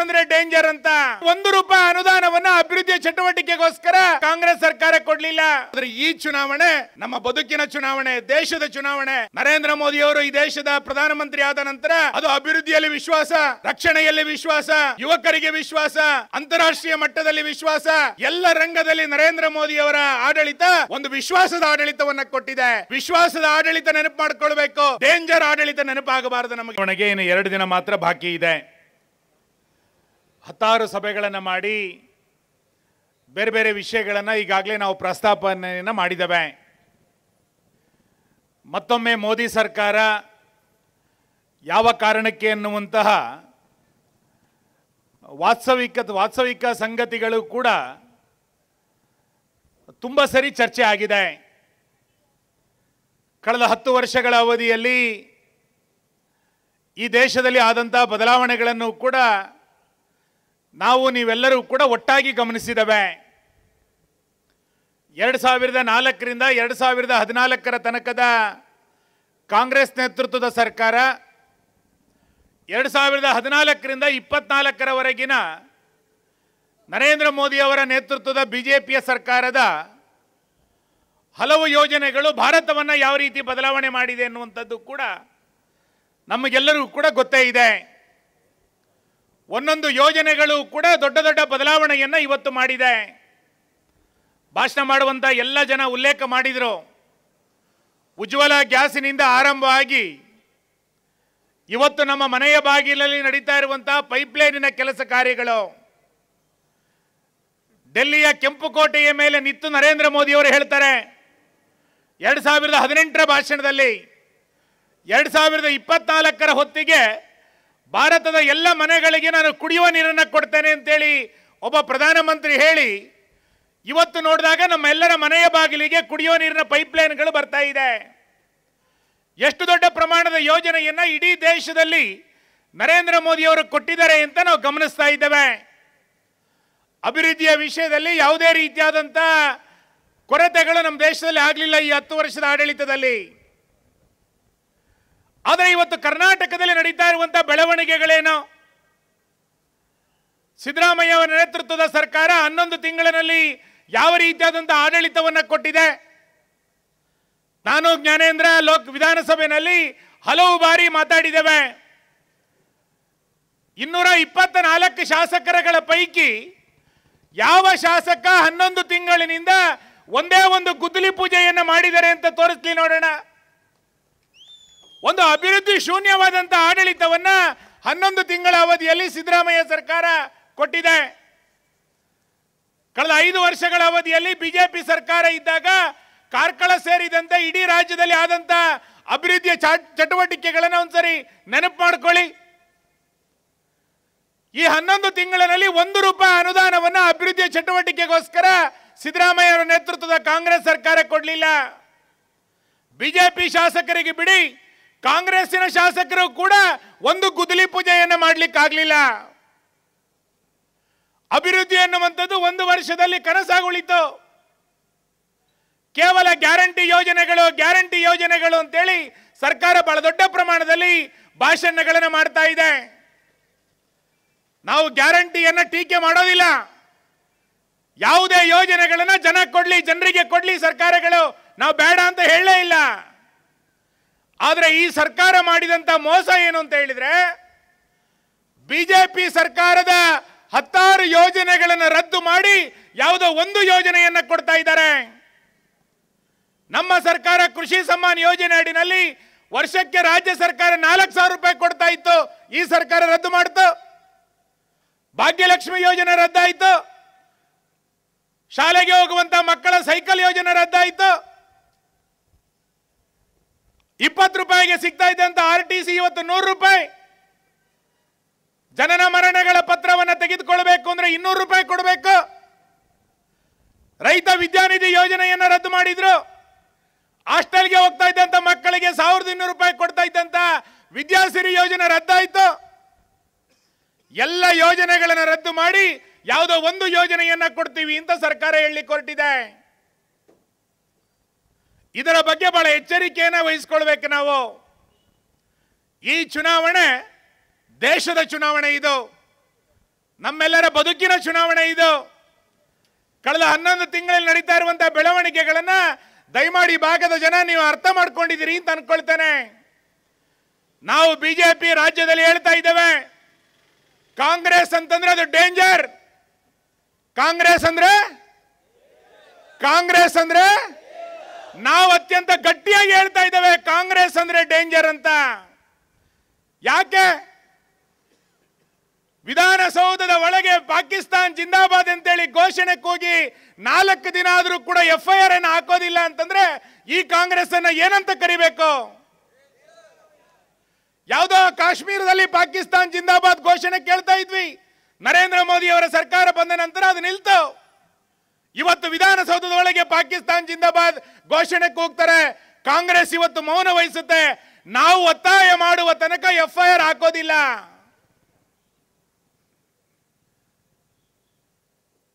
ಅಂದ್ರೆ ಡೇಂಜರ್ ಅಂತ. ₹1 ಅನುದಾನವನ್ನ ಅಭಿವೃದ್ಧಿ ಚಟುವಟಿಕೆಗೋಸ್ಕರ ಕಾಂಗ್ರೆಸ್ ಸರ್ಕಾರ ಕೊಡ್ಲಿಲ್ಲ. ಆದ್ರೆ ಈ ಚುನಾವಣೆ ನಮ್ಮ ಬದುಕಿನ ಚುನಾವಣೆ, ದೇಶದ ಚುನಾವಣೆ. ನರೇಂದ್ರ ಮೋದಿ ಅವರು ಈ ದೇಶದ ಪ್ರಧಾನಮಂತ್ರಿ ಆದ ನಂತರ ಅದು ಅಭಿವೃದ್ಧಿಯಲ್ಲಿ ವಿಶ್ವಾಸ, ರಕ್ಷಣೆಯಲ್ಲಿ ವಿಶ್ವಾಸ, ಯುವಕರಿಗೆ ವಿಶ್ವಾಸ, ಅಂತಾರಾಷ್ಟ್ರೀಯ ಮಟ್ಟದಲ್ಲಿ ವಿಶ್ವಾಸ, ಎಲ್ಲ ರಂಗದಲ್ಲಿ ನರೇಂದ್ರ ಮೋದಿ ಅವರ ಆಡಳಿತ ಒಂದು ವಿಶ್ವಾಸದ ಆಡಳಿತವನ್ನ ಕೊಟ್ಟಿದೆ. ವಿಶ್ವಾಸದ ಆಡಳಿತ ನೆನಪು ಮಾಡ್ಕೊಳ್ಬೇಕು, ಡೇಂಜರ್ ಆಡಳಿತ ನೆನಪಾಗಬಾರದು. ನಮಗೆ ಇನ್ನು 2 ದಿನ ಮಾತ್ರ ಬಾಕಿ ಇದೆ. 16 ಸಭೆಗಳನ್ನು ಮಾಡಿ ಬೇರೆ ಬೇರೆ ವಿಷಯಗಳನ್ನು ಈಗಾಗಲೇ ನಾವು ಪ್ರಸ್ತಾಪನೆಯನ್ನು ಮಾಡಿದ್ದೇವೆ. ಮತ್ತೊಮ್ಮೆ ಮೋದಿ ಸರ್ಕಾರ ಯಾವ ಕಾರಣಕ್ಕೆ ಎನ್ನುವಂತಹ ವಾಸ್ತವಿಕ ಸಂಗತಿಗಳು ಕೂಡ ತುಂಬ ಸರಿ ಚರ್ಚೆ ಆಗಿದೆ. ಕಳೆದ 10 ವರ್ಷಗಳ ಅವಧಿಯಲ್ಲಿ ಈ ದೇಶದಲ್ಲಿ ಆದಂತಹ ಬದಲಾವಣೆಗಳನ್ನು ಕೂಡ ನೀವೆಲ್ಲರೂ ಕೂಡ ಒಟ್ಟಾಗಿ ಗಮನಿಸಿದ್ದೇವೆ. 2004ರಿಂದ 2014ರ ತನಕದ ಕಾಂಗ್ರೆಸ್ ನೇತೃತ್ವದ ಸರ್ಕಾರ, 2014ರಿಂದ 24ರವರೆಗಿನ ನರೇಂದ್ರ ಮೋದಿ ಅವರ ನೇತೃತ್ವದ ಬಿಜೆಪಿಯ ಸರ್ಕಾರದ ಹಲವು ಯೋಜನೆಗಳು ಭಾರತವನ್ನು ಯಾವ ರೀತಿ ಬದಲಾವಣೆ ಮಾಡಿದೆ ಎನ್ನುವಂಥದ್ದು ಕೂಡ ನಮಗೆಲ್ಲರೂ ಕೂಡ ಗೊತ್ತೇ ಇದೆ. ಒಂದೊಂದು ಯೋಜನೆಗಳು ಕೂಡ ದೊಡ್ಡ ದೊಡ್ಡ ಬದಲಾವಣೆಯನ್ನು ಇವತ್ತು ಮಾಡಿದೆ. ಭಾಷಣ ಮಾಡುವಂಥ ಎಲ್ಲ ಜನ ಉಲ್ಲೇಖ ಮಾಡಿದರು. ಉಜ್ವಲ ಗ್ಯಾಸಿನಿಂದ ಆರಂಭವಾಗಿ ಇವತ್ತು ನಮ್ಮ ಮನೆಯ ಬಾಗಿಲಲ್ಲಿ ನಡೀತಾ ಇರುವಂತಹ ಪೈಪ್ಲೈನಿನ ಕೆಲಸ ಕಾರ್ಯಗಳು, ಡೆಲ್ಲಿಯ ಕೆಂಪುಕೋಟೆಯ ಮೇಲೆ ನಿಂತು ನರೇಂದ್ರ ಮೋದಿ ಅವರು ಹೇಳ್ತಾರೆ 2018ರ ಭಾಷಣದಲ್ಲಿ 2024ರ ಹೊತ್ತಿಗೆ ಭಾರತದ ಎಲ್ಲ ಮನೆಗಳಿಗೆ ನಾನು ಕುಡಿಯುವ ನೀರನ್ನು ಕೊಡ್ತೇನೆ ಅಂತೇಳಿ ಒಬ್ಬ ಪ್ರಧಾನಮಂತ್ರಿ ಹೇಳಿ, ಇವತ್ತು ನೋಡಿದಾಗ ನಮ್ಮೆಲ್ಲರ ಮನೆಯ ಬಾಗಿಲಿಗೆ ಕುಡಿಯುವ ನೀರಿನ ಪೈಪ್ಲೈನ್ಗಳು ಬರ್ತಾ ಇದೆ. ಎಷ್ಟು ದೊಡ್ಡ ಪ್ರಮಾಣದ ಯೋಜನೆಯನ್ನು ಇಡೀ ದೇಶದಲ್ಲಿ ನರೇಂದ್ರ ಮೋದಿ ಅವರು ಕೊಟ್ಟಿದ್ದಾರೆ ಅಂತ ನಾವು ಗಮನಿಸ್ತಾ ಇದ್ದೇವೆ. ಅಭಿವೃದ್ಧಿಯ ವಿಷಯದಲ್ಲಿ ಯಾವುದೇ ರೀತಿಯಾದಂಥ ಕೊರತೆಗಳು ನಮ್ಮ ದೇಶದಲ್ಲಿ ಆಗಲಿಲ್ಲ ಈ 10 ವರ್ಷದ ಆಡಳಿತದಲ್ಲಿ. ಆದರೆ ಇವತ್ತು ಕರ್ನಾಟಕದಲ್ಲಿ ನಡೀತಾ ಇರುವಂತಹ ಬೆಳವಣಿಗೆಗಳೇನು? ಸಿದ್ದರಾಮಯ್ಯ ಅವರ ನೇತೃತ್ವದ ಸರ್ಕಾರ 11 ತಿಂಗಳಿನಲ್ಲಿ ಯಾವ ರೀತಿಯಾದಂತಹ ಆಡಳಿತವನ್ನು ಕೊಟ್ಟಿದೆ? ನಾನು ಜ್ಞಾನೇಂದ್ರ ವಿಧಾನಸಭೆಯಲ್ಲಿ ಹಲವು ಬಾರಿ ಮಾತಾಡಿದ್ದೇವೆ. 224 ಶಾಸಕರುಗಳ ಪೈಕಿ ಯಾವ ಶಾಸಕ 11 ತಿಂಗಳಿನಿಂದ ಒಂದೇ ಒಂದು ಗುದ್ದಲಿ ಪೂಜೆಯನ್ನು ಮಾಡಿದ್ದಾರೆ ಅಂತ ತೋರಿಸ್ಲಿ ನೋಡೋಣ. ಒಂದು ಅಭಿವೃದ್ಧಿ ಶೂನ್ಯವಾದಂತಹ ಆಡಳಿತವನ್ನ 11 ತಿಂಗಳ ಅವಧಿಯಲ್ಲಿ ಸಿದ್ದರಾಮಯ್ಯ ಸರ್ಕಾರ ಕೊಟ್ಟಿದೆ. ಕಳೆದ 5 ವರ್ಷಗಳ ಅವಧಿಯಲ್ಲಿ ಬಿಜೆಪಿ ಸರ್ಕಾರ ಇದ್ದಾಗ ಕಾರ್ಕಳ ಸೇರಿದಂತೆ ಇಡೀ ರಾಜ್ಯದಲ್ಲಿ ಆದಂತ ಅಭಿವೃದ್ಧಿಯ ಚಟುವಟಿಕೆಗಳನ್ನು ಒಂದ್ಸರಿ ನೆನಪು ಮಾಡ್ಕೊಳ್ಳಿ. ಈ 11 ತಿಂಗಳಿನಲ್ಲಿ ₹1 ಅನುದಾನವನ್ನು ಅಭಿವೃದ್ಧಿಯ ಚಟುವಟಿಕೆಗೋಸ್ಕರ ಸಿದ್ದರಾಮಯ್ಯ ಅವರ ನೇತೃತ್ವದ ಕಾಂಗ್ರೆಸ್ ಸರ್ಕಾರ ಕೊಡಲಿಲ್ಲ. ಬಿಜೆಪಿ ಶಾಸಕರಿಗೆ ಬಿಡಿ, ಕಾಂಗ್ರೆಸ್ಸಿನ ಶಾಸಕರು ಕೂಡ ಒಂದು ಗುದ್ದಲಿ ಪೂಜೆಯನ್ನು ಮಾಡಲಿಕ್ಕಾಗಲಿಲ್ಲ. ಅಭಿವೃದ್ಧಿ ಎನ್ನುವಂಥದ್ದು 1 ವರ್ಷದಲ್ಲಿ ಕನಸಾಗುಳಿತು. ಕೇವಲ ಗ್ಯಾರಂಟಿ ಯೋಜನೆಗಳು ಅಂತೇಳಿ ಸರ್ಕಾರ ಬಹಳ ದೊಡ್ಡ ಪ್ರಮಾಣದಲ್ಲಿ ಭಾಷಣಗಳನ್ನು ಮಾಡ್ತಾ ಇದೆ. ನಾವು ಗ್ಯಾರಂಟಿಯನ್ನ ಟೀಕೆ ಮಾಡೋದಿಲ್ಲ. ಯಾವುದೇ ಯೋಜನೆಗಳನ್ನ ಜನರಿಗೆ ಕೊಡ್ಲಿ ಸರ್ಕಾರಗಳು, ನಾವು ಬೇಡ ಅಂತ ಹೇಳಲೇ ಇಲ್ಲ. ಆದರೆ ಈ ಸರ್ಕಾರ ಮಾಡಿದಂತ ಮೋಸ ಏನು ಅಂತ ಹೇಳಿದ್ರೆ, ಬಿಜೆಪಿ ಸರ್ಕಾರದ 16 ಯೋಜನೆಗಳನ್ನು ರದ್ದು ಮಾಡಿ ಯಾವುದೋ ಒಂದು ಯೋಜನೆಯನ್ನ ಕೊಡ್ತಾ ಇದ್ದಾರೆ. ನಮ್ಮ ಸರ್ಕಾರ ಕೃಷಿ ಸಮ್ಮಾನ್ ಯೋಜನೆ ಅಡಿನಲ್ಲಿ ವರ್ಷಕ್ಕೆ ರಾಜ್ಯ ಸರ್ಕಾರ ₹4,000 ಕೊಡ್ತಾ ಇತ್ತು. ಈ ಸರ್ಕಾರ ರದ್ದು ಮಾಡಿತು. ಭಾಗ್ಯಲಕ್ಷ್ಮಿ ಯೋಜನೆ ರದ್ದಾಯಿತು. ಶಾಲೆಗೆ ಹೋಗುವಂತ ಮಕ್ಕಳ ಸೈಕಲ್ ಯೋಜನೆ ರದ್ದಾಯಿತು. ₹20 ಸಿಗ್ತಾ ಇದ್ದಂತ RTC ಇವತ್ತು ₹100. ಜನನ ಮರಣಗಳ ಪತ್ರವನ್ನು ತೆಗೆದುಕೊಳ್ಳಬೇಕು ಅಂದ್ರೆ ₹200 ಕೊಡಬೇಕು. ರೈತ ವಿದ್ಯಾನಿಧಿ ಯೋಜನೆಯನ್ನು ರದ್ದು ಮಾಡಿದ್ರು. ಹಾಸ್ಟೆಲ್ಗೆ ಹೋಗ್ತಾ ಇದ್ದಂತ ಮಕ್ಕಳಿಗೆ ₹1,200 ಕೊಡ್ತಾ ಇದ್ದಂತ ವಿದ್ಯಾಸಿರಿ ಯೋಜನೆ ರದ್ದಾಯಿತು. ಎಲ್ಲ ಯೋಜನೆಗಳನ್ನು ರದ್ದು ಮಾಡಿ ಯಾವುದೋ ಒಂದು ಯೋಜನೆಯನ್ನ ಕೊಡ್ತೀವಿ ಅಂತ ಸರ್ಕಾರ ಹೇಳಲಿಕ್ಕೆ ಹೊರಟಿದೆ. ಇದರ ಬಗ್ಗೆ ಬಹಳ ಎಚ್ಚರಿಕೆಯನ್ನು ವಹಿಸಿಕೊಳ್ಬೇಕು ನಾವು. ಈ ಚುನಾವಣೆ ದೇಶದ ಚುನಾವಣೆ. ಇದು ನಮ್ಮೆಲ್ಲರ ಬದುಕಿನ ಚುನಾವಣೆ ಇದು. ಕಳೆದ 11 ತಿಂಗಳಲ್ಲಿ ನಡೀತಾ ಇರುವಂತಹ ಬೆಳವಣಿಗೆಗಳನ್ನ ದಯಮಾಡಿ ಭಾಗದ ಜನ ನೀವು ಅರ್ಥ ಮಾಡ್ಕೊಂಡಿದ್ದೀರಿ ಅಂತ ಅನ್ಕೊಳ್ತೇನೆ. ನಾವು ಬಿಜೆಪಿ ರಾಜ್ಯದಲ್ಲಿ ಹೇಳ್ತಾ ಇದ್ದೇವೆ, ಕಾಂಗ್ರೆಸ್ ಅಂತಂದ್ರೆ ಅದು ಡೇಂಜರ್. ಕಾಂಗ್ರೆಸ್ ಅಂದ್ರೆ ನಾವು ಅತ್ಯಂತ ಗಟ್ಟಿಯಾಗಿ ಹೇಳ್ತಾ ಇದ್ದೇವೆ, ಕಾಂಗ್ರೆಸ್ ಅಂದ್ರೆ ಡೇಂಜರ್ ಅಂತ. ಯಾಕೆ? ವಿಧಾನಸೌಧದ ಒಳಗೆ ಪಾಕಿಸ್ತಾನ್ ಜಿಂದಾಬಾದ್ ಅಂತೇಳಿ ಘೋಷಣೆ ಕೂಗಿ 4 ದಿನ ಆದರೂ ಕೂಡ FIR ಅನ್ನು ಹಾಕೋದಿಲ್ಲ ಅಂತಂದ್ರೆ ಈ ಕಾಂಗ್ರೆಸ್ ಅನ್ನ ಏನಂತ ಕರಿಬೇಕು? ಯಾವುದೋ ಕಾಶ್ಮೀರದಲ್ಲಿ ಪಾಕಿಸ್ತಾನ್ ಜಿಂದಾಬಾದ್ ಘೋಷಣೆ ಕೇಳ್ತಾ ಇದ್ವಿ, ನರೇಂದ್ರ ಮೋದಿ ಅವರ ಸರ್ಕಾರ ಬಂದ ನಂತರ ಅದು ನಿಲ್ತು. ಇವತ್ತು ವಿಧಾನಸೌಧದ ಒಳಗೆ ಪಾಕಿಸ್ತಾನ್ ಜಿಂದಾಬಾದ್ ಘೋಷಣೆ ಕೂಗ್ತಾರೆ, ಕಾಂಗ್ರೆಸ್ ಇವತ್ತು ಮೌನ ವಹಿಸುತ್ತೆ. ನಾವು ಒತ್ತಾಯ ಮಾಡುವ ತನಕ FIR ಹಾಕೋದಿಲ್ಲ.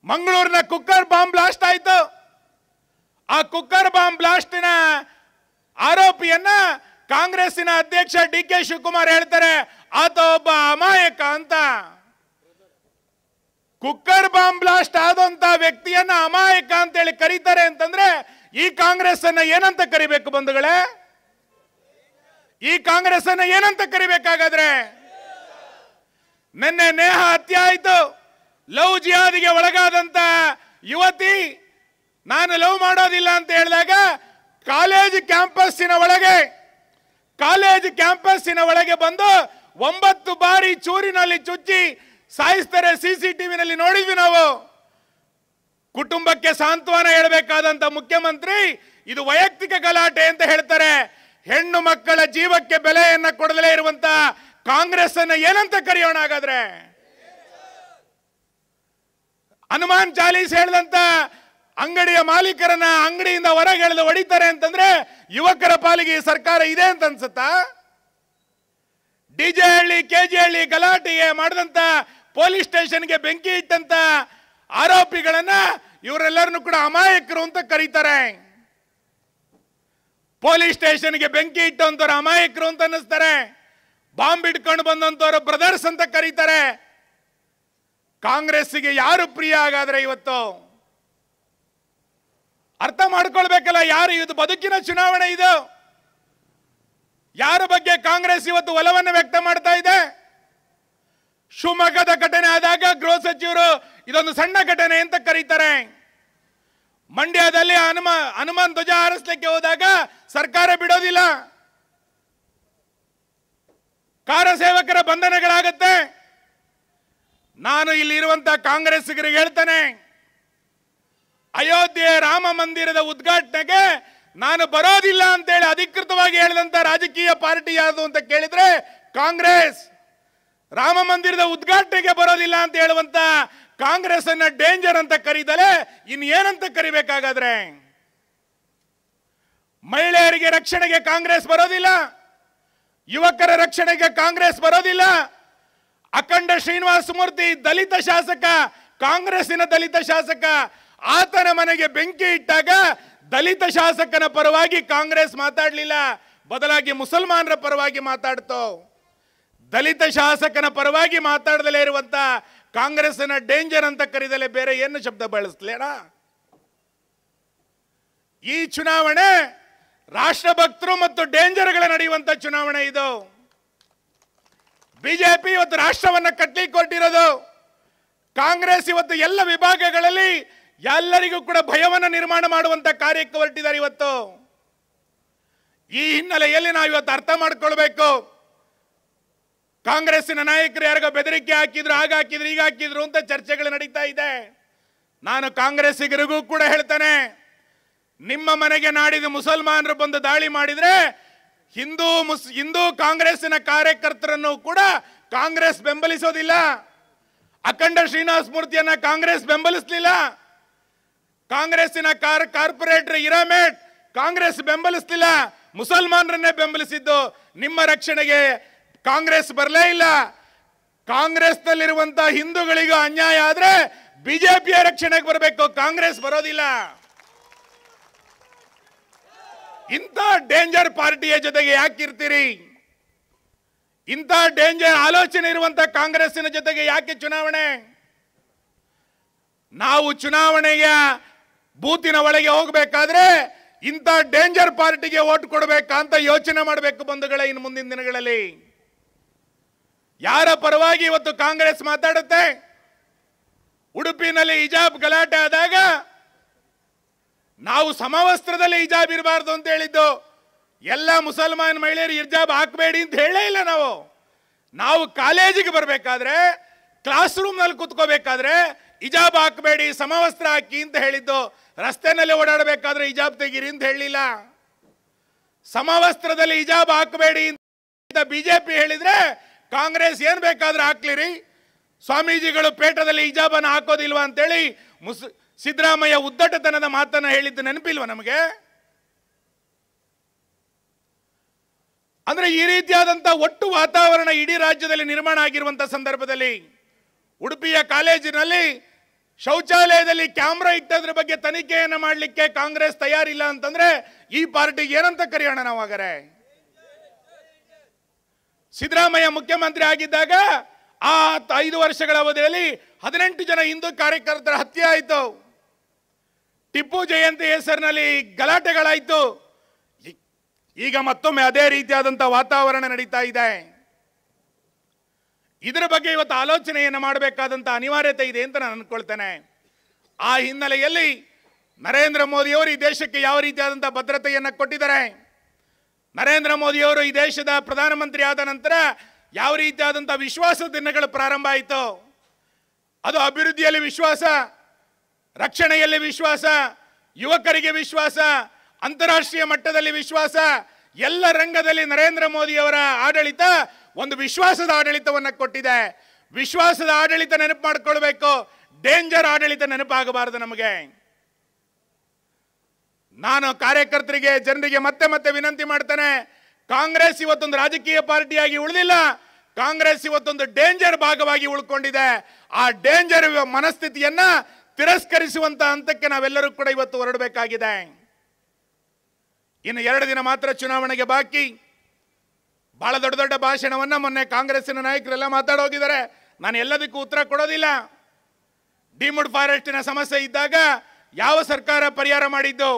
ಮಂಗಳೂರಿನ ಕುಕ್ಕರ್ ಬಾಂಬ್ ಬ್ಲಾಸ್ಟ್ ಆಯ್ತು. ಆ ಕುಕ್ಕರ್ ಬಾಂಬ್ ಬ್ಲಾಸ್ಟಿನ ಆರೋಪಿಯನ್ನ ಕಾಂಗ್ರೆಸ್ಸಿನ ಅಧ್ಯಕ್ಷ DK ಶಿವಕುಮಾರ್ ಹೇಳ್ತಾರೆ ಆತ ಒಬ್ಬ ಅಮಾಯಕ ಅಂತ. ಕುಕ್ಕರ್ ಬಾಂಬ್ ಬ್ಲಾಸ್ಟ್ ಆದಂತ ವ್ಯಕ್ತಿಯನ್ನ ಅಮಾಯಕ ಅಂತ ಹೇಳಿ ಕರೀತಾರೆ ಅಂತಂದ್ರೆ ಈ ಕಾಂಗ್ರೆಸ್ ಅನ್ನ ಏನಂತ ಕರಿಬೇಕು ಬಂಧುಗಳೇ? ಈ ಕಾಂಗ್ರೆಸ್ ಅನ್ನ ಏನಂತ ಕರಿಬೇಕಾಗಾದ್ರೆ? ನಿನ್ನೆ ನೇಹ ಹತ್ಯೆ ಆಯ್ತು. ಲವ್ ಜಿಹಾದಿಗೆ ಒಳಗಾದಂತ ಯುವತಿ ನಾನು ಲವ್ ಮಾಡೋದಿಲ್ಲ ಅಂತ ಹೇಳಿದಾಗ ಕಾಲೇಜ್ ಕ್ಯಾಂಪಸ್ಸಿನ ಒಳಗೆ ಬಂದು 9 ಬಾರಿ ಚೂರಿನಲ್ಲಿ ಚುಚ್ಚಿ ಸಾಯಿಸ್ತಾರೆ. CCTVನಲ್ಲಿ ನೋಡಿದ್ವಿ ನಾವು. ಕುಟುಂಬಕ್ಕೆ ಸಾಂತ್ವನ ಹೇಳಬೇಕಾದಂತ ಮುಖ್ಯಮಂತ್ರಿ ಇದು ವೈಯಕ್ತಿಕ ಗಲಾಟೆ ಅಂತ ಹೇಳ್ತಾರೆ. ಹೆಣ್ಣು ಮಕ್ಕಳ ಜೀವಕ್ಕೆ ಬೆಲೆಯನ್ನ ಕೊಡದಲೇ ಇರುವಂತ ಕಾಂಗ್ರೆಸ್ ಅನ್ನ ಏನಂತ ಕರೆಯೋಣ ಹಾಗಾದ್ರೆ? ಹನುಮಾನ್ ಚಾಲೀಸ್ ಹೇಳಿದಂತ ಅಂಗಡಿಯ ಮಾಲೀಕರನ್ನ ಅಂಗಡಿಯಿಂದ ಹೊರಗೆ ಎಳೆದು ಹೊಡಿತಾರೆ ಅಂತಂದ್ರೆ ಯುವಕರ ಪಾಲಿಗೆ ಸರ್ಕಾರ ಇದೆ ಅಂತ ಅನ್ಸುತ್ತಾ? DJ ಹಳ್ಳಿ KG ಹಳ್ಳಿ ಗಲಾಟೆಗೆ ಮಾಡಿದಂತ ಪೊಲೀಸ್ ಸ್ಟೇಷನ್ಗೆ ಬೆಂಕಿ ಇಟ್ಟಂತ ಆರೋಪಿಗಳನ್ನ ಇವರೆಲ್ಲರನ್ನು ಕೂಡ ಅಮಾಯಕರು ಅಂತ ಕರೀತಾರೆ. ಪೊಲೀಸ್ ಸ್ಟೇಷನ್ಗೆ ಬೆಂಕಿ ಇಟ್ಟಂತವ್ರು ಅಮಾಯಕರು ಅಂತ ಅನ್ನಿಸ್ತಾರೆ. ಬಾಂಬ್ ಇಟ್ಕೊಂಡು ಬಂದಂತವ್ರು ಬ್ರದರ್ಸ್ ಅಂತ ಕರೀತಾರೆ. ಕಾಂಗ್ರೆಸ್ಸಿಗೆ ಯಾರು ಪ್ರಿಯ ಹಾಗಾದ್ರೆ? ಇವತ್ತು ಅರ್ಥ ಮಾಡ್ಕೊಳ್ಬೇಕಲ್ಲ, ಯಾರು ಇದು ಬದುಕಿನ ಚುನಾವಣೆ ಇದು. ಯಾರ ಬಗ್ಗೆ ಕಾಂಗ್ರೆಸ್ ಇವತ್ತು ಒಲವನ್ನು ವ್ಯಕ್ತ ಮಾಡ್ತಾ ಇದೆ? ಶಿವಮೊಗ್ಗದ ಘಟನೆ ಆದಾಗ ಗೃಹ ಸಚಿವರು ಇದೊಂದು ಸಣ್ಣ ಘಟನೆ ಅಂತ ಕರೀತಾರೆ. ಮಂಡ್ಯದಲ್ಲಿ ಹನುಮಾನ್ ಧ್ವಜ ಹಾರಿಸಲಿಕ್ಕೆ ಹೋದಾಗ ಸರ್ಕಾರ ಬಿಡೋದಿಲ್ಲ. ಕಾರಸೇವಕರ ಬಂಧನಗಳಾಗತ್ತೆ. ನಾನು ಇಲ್ಲಿ ಇರುವಂತಹ ಕಾಂಗ್ರೆಸ್ಸಿಗರಿಗೆ ಹೇಳ್ತೇನೆ, ಅಯೋಧ್ಯೆ ರಾಮ ಮಂದಿರದ ಉದ್ಘಾಟನೆಗೆ ನಾನು ಬರೋದಿಲ್ಲ ಅಂತೇಳಿ ಅಧಿಕೃತವಾಗಿ ಹೇಳಿದಂತ ರಾಜಕೀಯ ಪಾರ್ಟಿ ಯಾವುದು ಅಂತ ಕೇಳಿದ್ರೆ ಕಾಂಗ್ರೆಸ್. ರಾಮ ಮಂದಿರದ ಉದ್ಘಾಟನೆಗೆ ಬರೋದಿಲ್ಲ ಅಂತ ಹೇಳುವಂತ ಕಾಂಗ್ರೆಸ್ ಅನ್ನ ಡೇಂಜರ್ ಅಂತ ಕರೀದಲೆ ಇನ್ನೇನಂತ ಕರಿಬೇಕಾಗಾದ್ರೆ? ಮಹಿಳೆಯರಿಗೆ ರಕ್ಷಣೆಗೆ ಕಾಂಗ್ರೆಸ್ ಬರೋದಿಲ್ಲ, ಯುವಕರ ರಕ್ಷಣೆಗೆ ಕಾಂಗ್ರೆಸ್ ಬರೋದಿಲ್ಲ. ಅಖಂಡ ಶ್ರೀನಿವಾಸ ಮೂರ್ತಿ ದಲಿತ ಶಾಸಕ, ಕಾಂಗ್ರೆಸ್ಸಿನ ದಲಿತ ಶಾಸಕ, ಆತನ ಮನೆಗೆ ಬೆಂಕಿ ಇಟ್ಟಾಗ ದಲಿತ ಶಾಸಕನ ಪರವಾಗಿ ಕಾಂಗ್ರೆಸ್ ಮಾತಾಡಲಿಲ್ಲ, ಬದಲಾಗಿ ಮುಸಲ್ಮಾನರ ಪರವಾಗಿ ಮಾತಾಡ್ತು. ದಲಿತ ಶಾಸಕನ ಪರವಾಗಿ ಮಾತಾಡದಲೇ ಇರುವಂತ ಕಾಂಗ್ರೆಸ್ನ ಡೇಂಜರ್ ಅಂತ ಕರೀದಲೇ ಬೇರೆ ಏನು ಶಬ್ದ ಬಳಸಲೇಣ? ಈ ಚುನಾವಣೆ ರಾಷ್ಟ್ರಭಕ್ತರು ಮತ್ತು ಡೇಂಜರ್ಗಳ ನಡೆಯುವಂತ ಚುನಾವಣೆ ಇದು. ಬಿಜೆಪಿ ಇವತ್ತು ರಾಷ್ಟ್ರವನ್ನ ಕಟ್ಟಲಿಕ್ಕೆ ಹೊರಟಿರೋದು. ಕಾಂಗ್ರೆಸ್ ಇವತ್ತು ಎಲ್ಲ ವಿಭಾಗಗಳಲ್ಲಿ ಎಲ್ಲರಿಗೂ ಕೂಡ ಭಯವನ್ನು ನಿರ್ಮಾಣ ಮಾಡುವಂತ ಕಾರ್ಯಕ್ಕೆ ಹೊರಟಿದ್ದಾರೆ ಇವತ್ತು. ಈ ಹಿನ್ನೆಲೆಯಲ್ಲಿ ನಾವು ಇವತ್ತು ಅರ್ಥ ಮಾಡ್ಕೊಳ್ಬೇಕು, ಕಾಂಗ್ರೆಸ್ಸಿನ ನಾಯಕರು ಯಾರಿಗೋ ಬೆದರಿಕೆ ಹಾಕಿದ್ರು, ಆಗ ಹಾಕಿದ್ರು, ಈಗ ಹಾಕಿದ್ರು ಅಂತ ಚರ್ಚೆಗಳು ನಡೀತಾ ಇದೆ. ನಾನು ಕಾಂಗ್ರೆಸ್ಸಿಗರಿಗೂ ಕೂಡ ಹೇಳ್ತಾನೆ, ನಿಮ್ಮ ಮನೆಗೆ ನಾಡಿದ ಮುಸಲ್ಮಾನರು ಬಂದು ದಾಳಿ ಮಾಡಿದ್ರೆ ಹಿಂದೂ ಕಾಂಗ್ರೆಸ್ಸಿನ ಕಾರ್ಯಕರ್ತರನ್ನು ಕೂಡ ಕಾಂಗ್ರೆಸ್ ಬೆಂಬಲಿಸೋದಿಲ್ಲ. ಅಖಂಡ ಶ್ರೀನಿವಾಸ ಮೂರ್ತಿಯನ್ನ ಕಾಂಗ್ರೆಸ್ ಬೆಂಬಲಿಸಲಿಲ್ಲ. ಕಾಂಗ್ರೆಸ್ಸಿನ ಕಾರ್ಪೊರೇಟರ್ ಇರಾಮೇಟ್ ಕಾಂಗ್ರೆಸ್ ಬೆಂಬಲಿಸಲಿಲ್ಲ, ಮುಸಲ್ಮಾನರನ್ನೇ ಬೆಂಬಲಿಸಿದ್ದು. ನಿಮ್ಮ ರಕ್ಷಣೆಗೆ ಕಾಂಗ್ರೆಸ್ ಬರಲೇ ಇಲ್ಲ. ಕಾಂಗ್ರೆಸ್ನಲ್ಲಿರುವಂತಹ ಹಿಂದೂಗಳಿಗೂ ಅನ್ಯಾಯ ಆದ್ರೆ ಬಿಜೆಪಿಯ ರಕ್ಷಣೆಗೆ ಬರಬೇಕು, ಕಾಂಗ್ರೆಸ್ ಬರೋದಿಲ್ಲ. ಇಂಥ ಡೇಂಜರ್ ಪಾರ್ಟಿಯ ಜೊತೆಗೆ ಯಾಕಿರ್ತೀರಿ? ಇಂಥ ಡೇಂಜರ್ ಆಲೋಚನೆ ಇರುವಂತ ಕಾಂಗ್ರೆಸ್ಸಿನ ಜೊತೆಗೆ ಯಾಕೆ ಚುನಾವಣೆ? ನಾವು ಚುನಾವಣೆಯ ಬೂತಿನ ಒಳಗೆ ಹೋಗಬೇಕಾದ್ರೆ ಇಂಥ ಡೇಂಜರ್ ಪಾರ್ಟಿಗೆ ಓಟ್ ಕೊಡಬೇಕಂತ ಯೋಚನೆ ಮಾಡಬೇಕು ಬಂಧುಗಳೇ. ಇನ್ನು ಮುಂದಿನ ದಿನಗಳಲ್ಲಿ ಯಾರ ಪರವಾಗಿ ಇವತ್ತು ಕಾಂಗ್ರೆಸ್ ಮಾತಾಡುತ್ತೆ? ಉಡುಪಿನಲ್ಲಿ ಹಿಜಾಬ್ ಗಲಾಟೆ ಆದಾಗ ನಾವು ಸಮವಸ್ತ್ರದಲ್ಲಿ ಹಿಜಾಬ್ ಇರಬಾರ್ದು ಅಂತ ಹೇಳಿದ್ದು. ಎಲ್ಲ ಮುಸಲ್ಮಾನ್ ಮಹಿಳೆಯರು ಹಿಜಾಬ್ ಹಾಕಬೇಡಿ ಅಂತ ಹೇಳೇ ಇಲ್ಲ. ನಾವು ಕಾಲೇಜಿಗೆ ಬರಬೇಕಾದ್ರೆ, ಕ್ಲಾಸ್ ರೂಮ್ ನಲ್ಲಿ ಕುತ್ಕೋಬೇಕಾದ್ರೆ ಹಿಜಾಬ್ ಹಾಕಬೇಡಿ, ಸಮವಸ್ತ್ರ ಹಾಕಿ ಅಂತ ಹೇಳಿದ್ದು. ರಸ್ತೆನಲ್ಲಿ ಓಡಾಡಬೇಕಾದ್ರೆ ಹಿಜಾಬ್ ತೆಗೀರಿ ಅಂತ ಹೇಳಿಲ್ಲ. ಸಮವಸ್ತ್ರದಲ್ಲಿ ಹಿಜಾಬ್ ಹಾಕಬೇಡಿ ಅಂತ ಬಿಜೆಪಿ ಹೇಳಿದ್ರೆ ಕಾಂಗ್ರೆಸ್ ಏನ್ ಬೇಕಾದ್ರೂ ಹಾಕ್ಲಿರಿ, ಸ್ವಾಮೀಜಿಗಳು ಪೇಟದಲ್ಲಿ ಹಿಜಾಬನ್ನು ಹಾಕೋದಿಲ್ವಾ ಅಂತೇಳಿ ಸಿದ್ದರಾಮಯ್ಯ ಉದ್ದಟತನದ ಮಾತನ್ನ ಹೇಳಿದ್ದು ನೆನಪಿಲ್ವಾ ನಮಗೆ? ಅಂದ್ರೆ ಈ ರೀತಿಯಾದಂತ ಒಟ್ಟು ವಾತಾವರಣ ಇಡೀ ರಾಜ್ಯದಲ್ಲಿ ನಿರ್ಮಾಣ ಆಗಿರುವಂತಹ ಸಂದರ್ಭದಲ್ಲಿ ಉಡುಪಿಯ ಕಾಲೇಜಿನಲ್ಲಿ ಶೌಚಾಲಯದಲ್ಲಿ ಕ್ಯಾಮ್ರಾ ಇಟ್ಟದ್ರ ಬಗ್ಗೆ ತನಿಖೆಯನ್ನು ಮಾಡಲಿಕ್ಕೆ ಕಾಂಗ್ರೆಸ್ ತಯಾರಿಲ್ಲ ಅಂತಂದ್ರೆ ಈ ಪಾರ್ಟಿಗೆ ಏನಂತ ಕರೆಯೋಣ ನಾವು? ಹಾಗಾದ್ರೆ ಸಿದ್ದರಾಮಯ್ಯ ಮುಖ್ಯಮಂತ್ರಿ ಆಗಿದ್ದಾಗ ಆ 5 ವರ್ಷಗಳ ಅವಧಿಯಲ್ಲಿ 18 ಜನ ಹಿಂದೂ ಕಾರ್ಯಕರ್ತರ ಹತ್ಯೆ ಆಯಿತು. ಟಿಪ್ಪು ಜಯಂತಿ ಹೆಸರಿನಲ್ಲಿ ಗಲಾಟೆಗಳಾಯಿತು. ಈಗ ಮತ್ತೊಮ್ಮೆ ಅದೇ ರೀತಿಯಾದಂತಹ ವಾತಾವರಣ ನಡೀತಾ ಇದೆ. ಇದರ ಬಗ್ಗೆ ಇವತ್ತು ಆಲೋಚನೆಯನ್ನು ಮಾಡಬೇಕಾದಂತ ಅನಿವಾರ್ಯತೆ ಇದೆ ಅಂತ ನಾನು ಅನ್ಕೊಳ್ತೇನೆ. ಆ ಹಿನ್ನೆಲೆಯಲ್ಲಿ ನರೇಂದ್ರ ಮೋದಿಯವರು ಈ ದೇಶಕ್ಕೆ ಯಾವ ರೀತಿಯಾದಂತಹ ಭದ್ರತೆಯನ್ನು ಕೊಟ್ಟಿದ್ದಾರೆ, ನರೇಂದ್ರ ಮೋದಿಯವರು ಈ ದೇಶದ ಪ್ರಧಾನಮಂತ್ರಿ ಆದ ನಂತರ ಯಾವ ರೀತಿಯಾದಂತಹ ವಿಶ್ವಾಸದ ದಿನಗಳು ಪ್ರಾರಂಭ ಆಯಿತು. ಅದು ಅಭಿವೃದ್ಧಿಯಲ್ಲಿ ವಿಶ್ವಾಸ, ರಕ್ಷಣೆಯಲ್ಲಿ ವಿಶ್ವಾಸ, ಯುವಕರಿಗೆ ವಿಶ್ವಾಸ, ಅಂತಾರಾಷ್ಟ್ರೀಯ ಮಟ್ಟದಲ್ಲಿ ವಿಶ್ವಾಸ, ಎಲ್ಲ ರಂಗದಲ್ಲಿ ನರೇಂದ್ರ ಮೋದಿಯವರ ಆಡಳಿತ ಒಂದು ವಿಶ್ವಾಸದ ಆಡಳಿತವನ್ನು ಕೊಟ್ಟಿದೆ. ವಿಶ್ವಾಸದ ಆಡಳಿತ ನೆನಪು ಮಾಡಿಕೊಳ್ಬೇಕು, ಡೇಂಜರ್ ಆಡಳಿತ ನೆನಪಾಗಬಾರದು ನಮಗೆ. ನಾನು ಕಾರ್ಯಕರ್ತರಿಗೆ, ಜನರಿಗೆ ಮತ್ತೆ ಮತ್ತೆ ವಿನಂತಿ ಮಾಡ್ತೇನೆ, ಕಾಂಗ್ರೆಸ್ ಇವತ್ತೊಂದು ರಾಜಕೀಯ ಪಾರ್ಟಿಯಾಗಿ ಉಳಿದಿಲ್ಲ, ಕಾಂಗ್ರೆಸ್ ಇವತ್ತೊಂದು ಡೇಂಜರ್ ಭಾಗವಾಗಿ ಉಳ್ಕೊಂಡಿದೆ. ಆ ಡೇಂಜರ್ ಮನಸ್ಥಿತಿಯನ್ನ ತಿರಸ್ಕರಿಸುವಂತ ಹಂತಕ್ಕೆ ನಾವೆಲ್ಲರೂ ಕೂಡ ಇವತ್ತು ಹೊರಡಬೇಕಾಗಿದೆ. ಇನ್ನು 2 ದಿನ ಮಾತ್ರ ಚುನಾವಣೆಗೆ ಬಾಕಿ. ಬಹಳ ದೊಡ್ಡ ದೊಡ್ಡ ಭಾಷಣವನ್ನ ಮೊನ್ನೆ ಕಾಂಗ್ರೆಸ್ಸಿನ ನಾಯಕರೆಲ್ಲ ಮಾತಾಡೋಗಿದ್ದಾರೆ. ನಾನು ಎಲ್ಲದಕ್ಕೂ ಉತ್ತರ ಕೊಡೋದಿಲ್ಲ. ಡಿಮುಡ್ ಫಾರೆಸ್ಟಿನ ಸಮಸ್ಯೆ ಇದ್ದಾಗ ಯಾವ ಸರ್ಕಾರ ಪರಿಹಾರ ಮಾಡಿದ್ದು?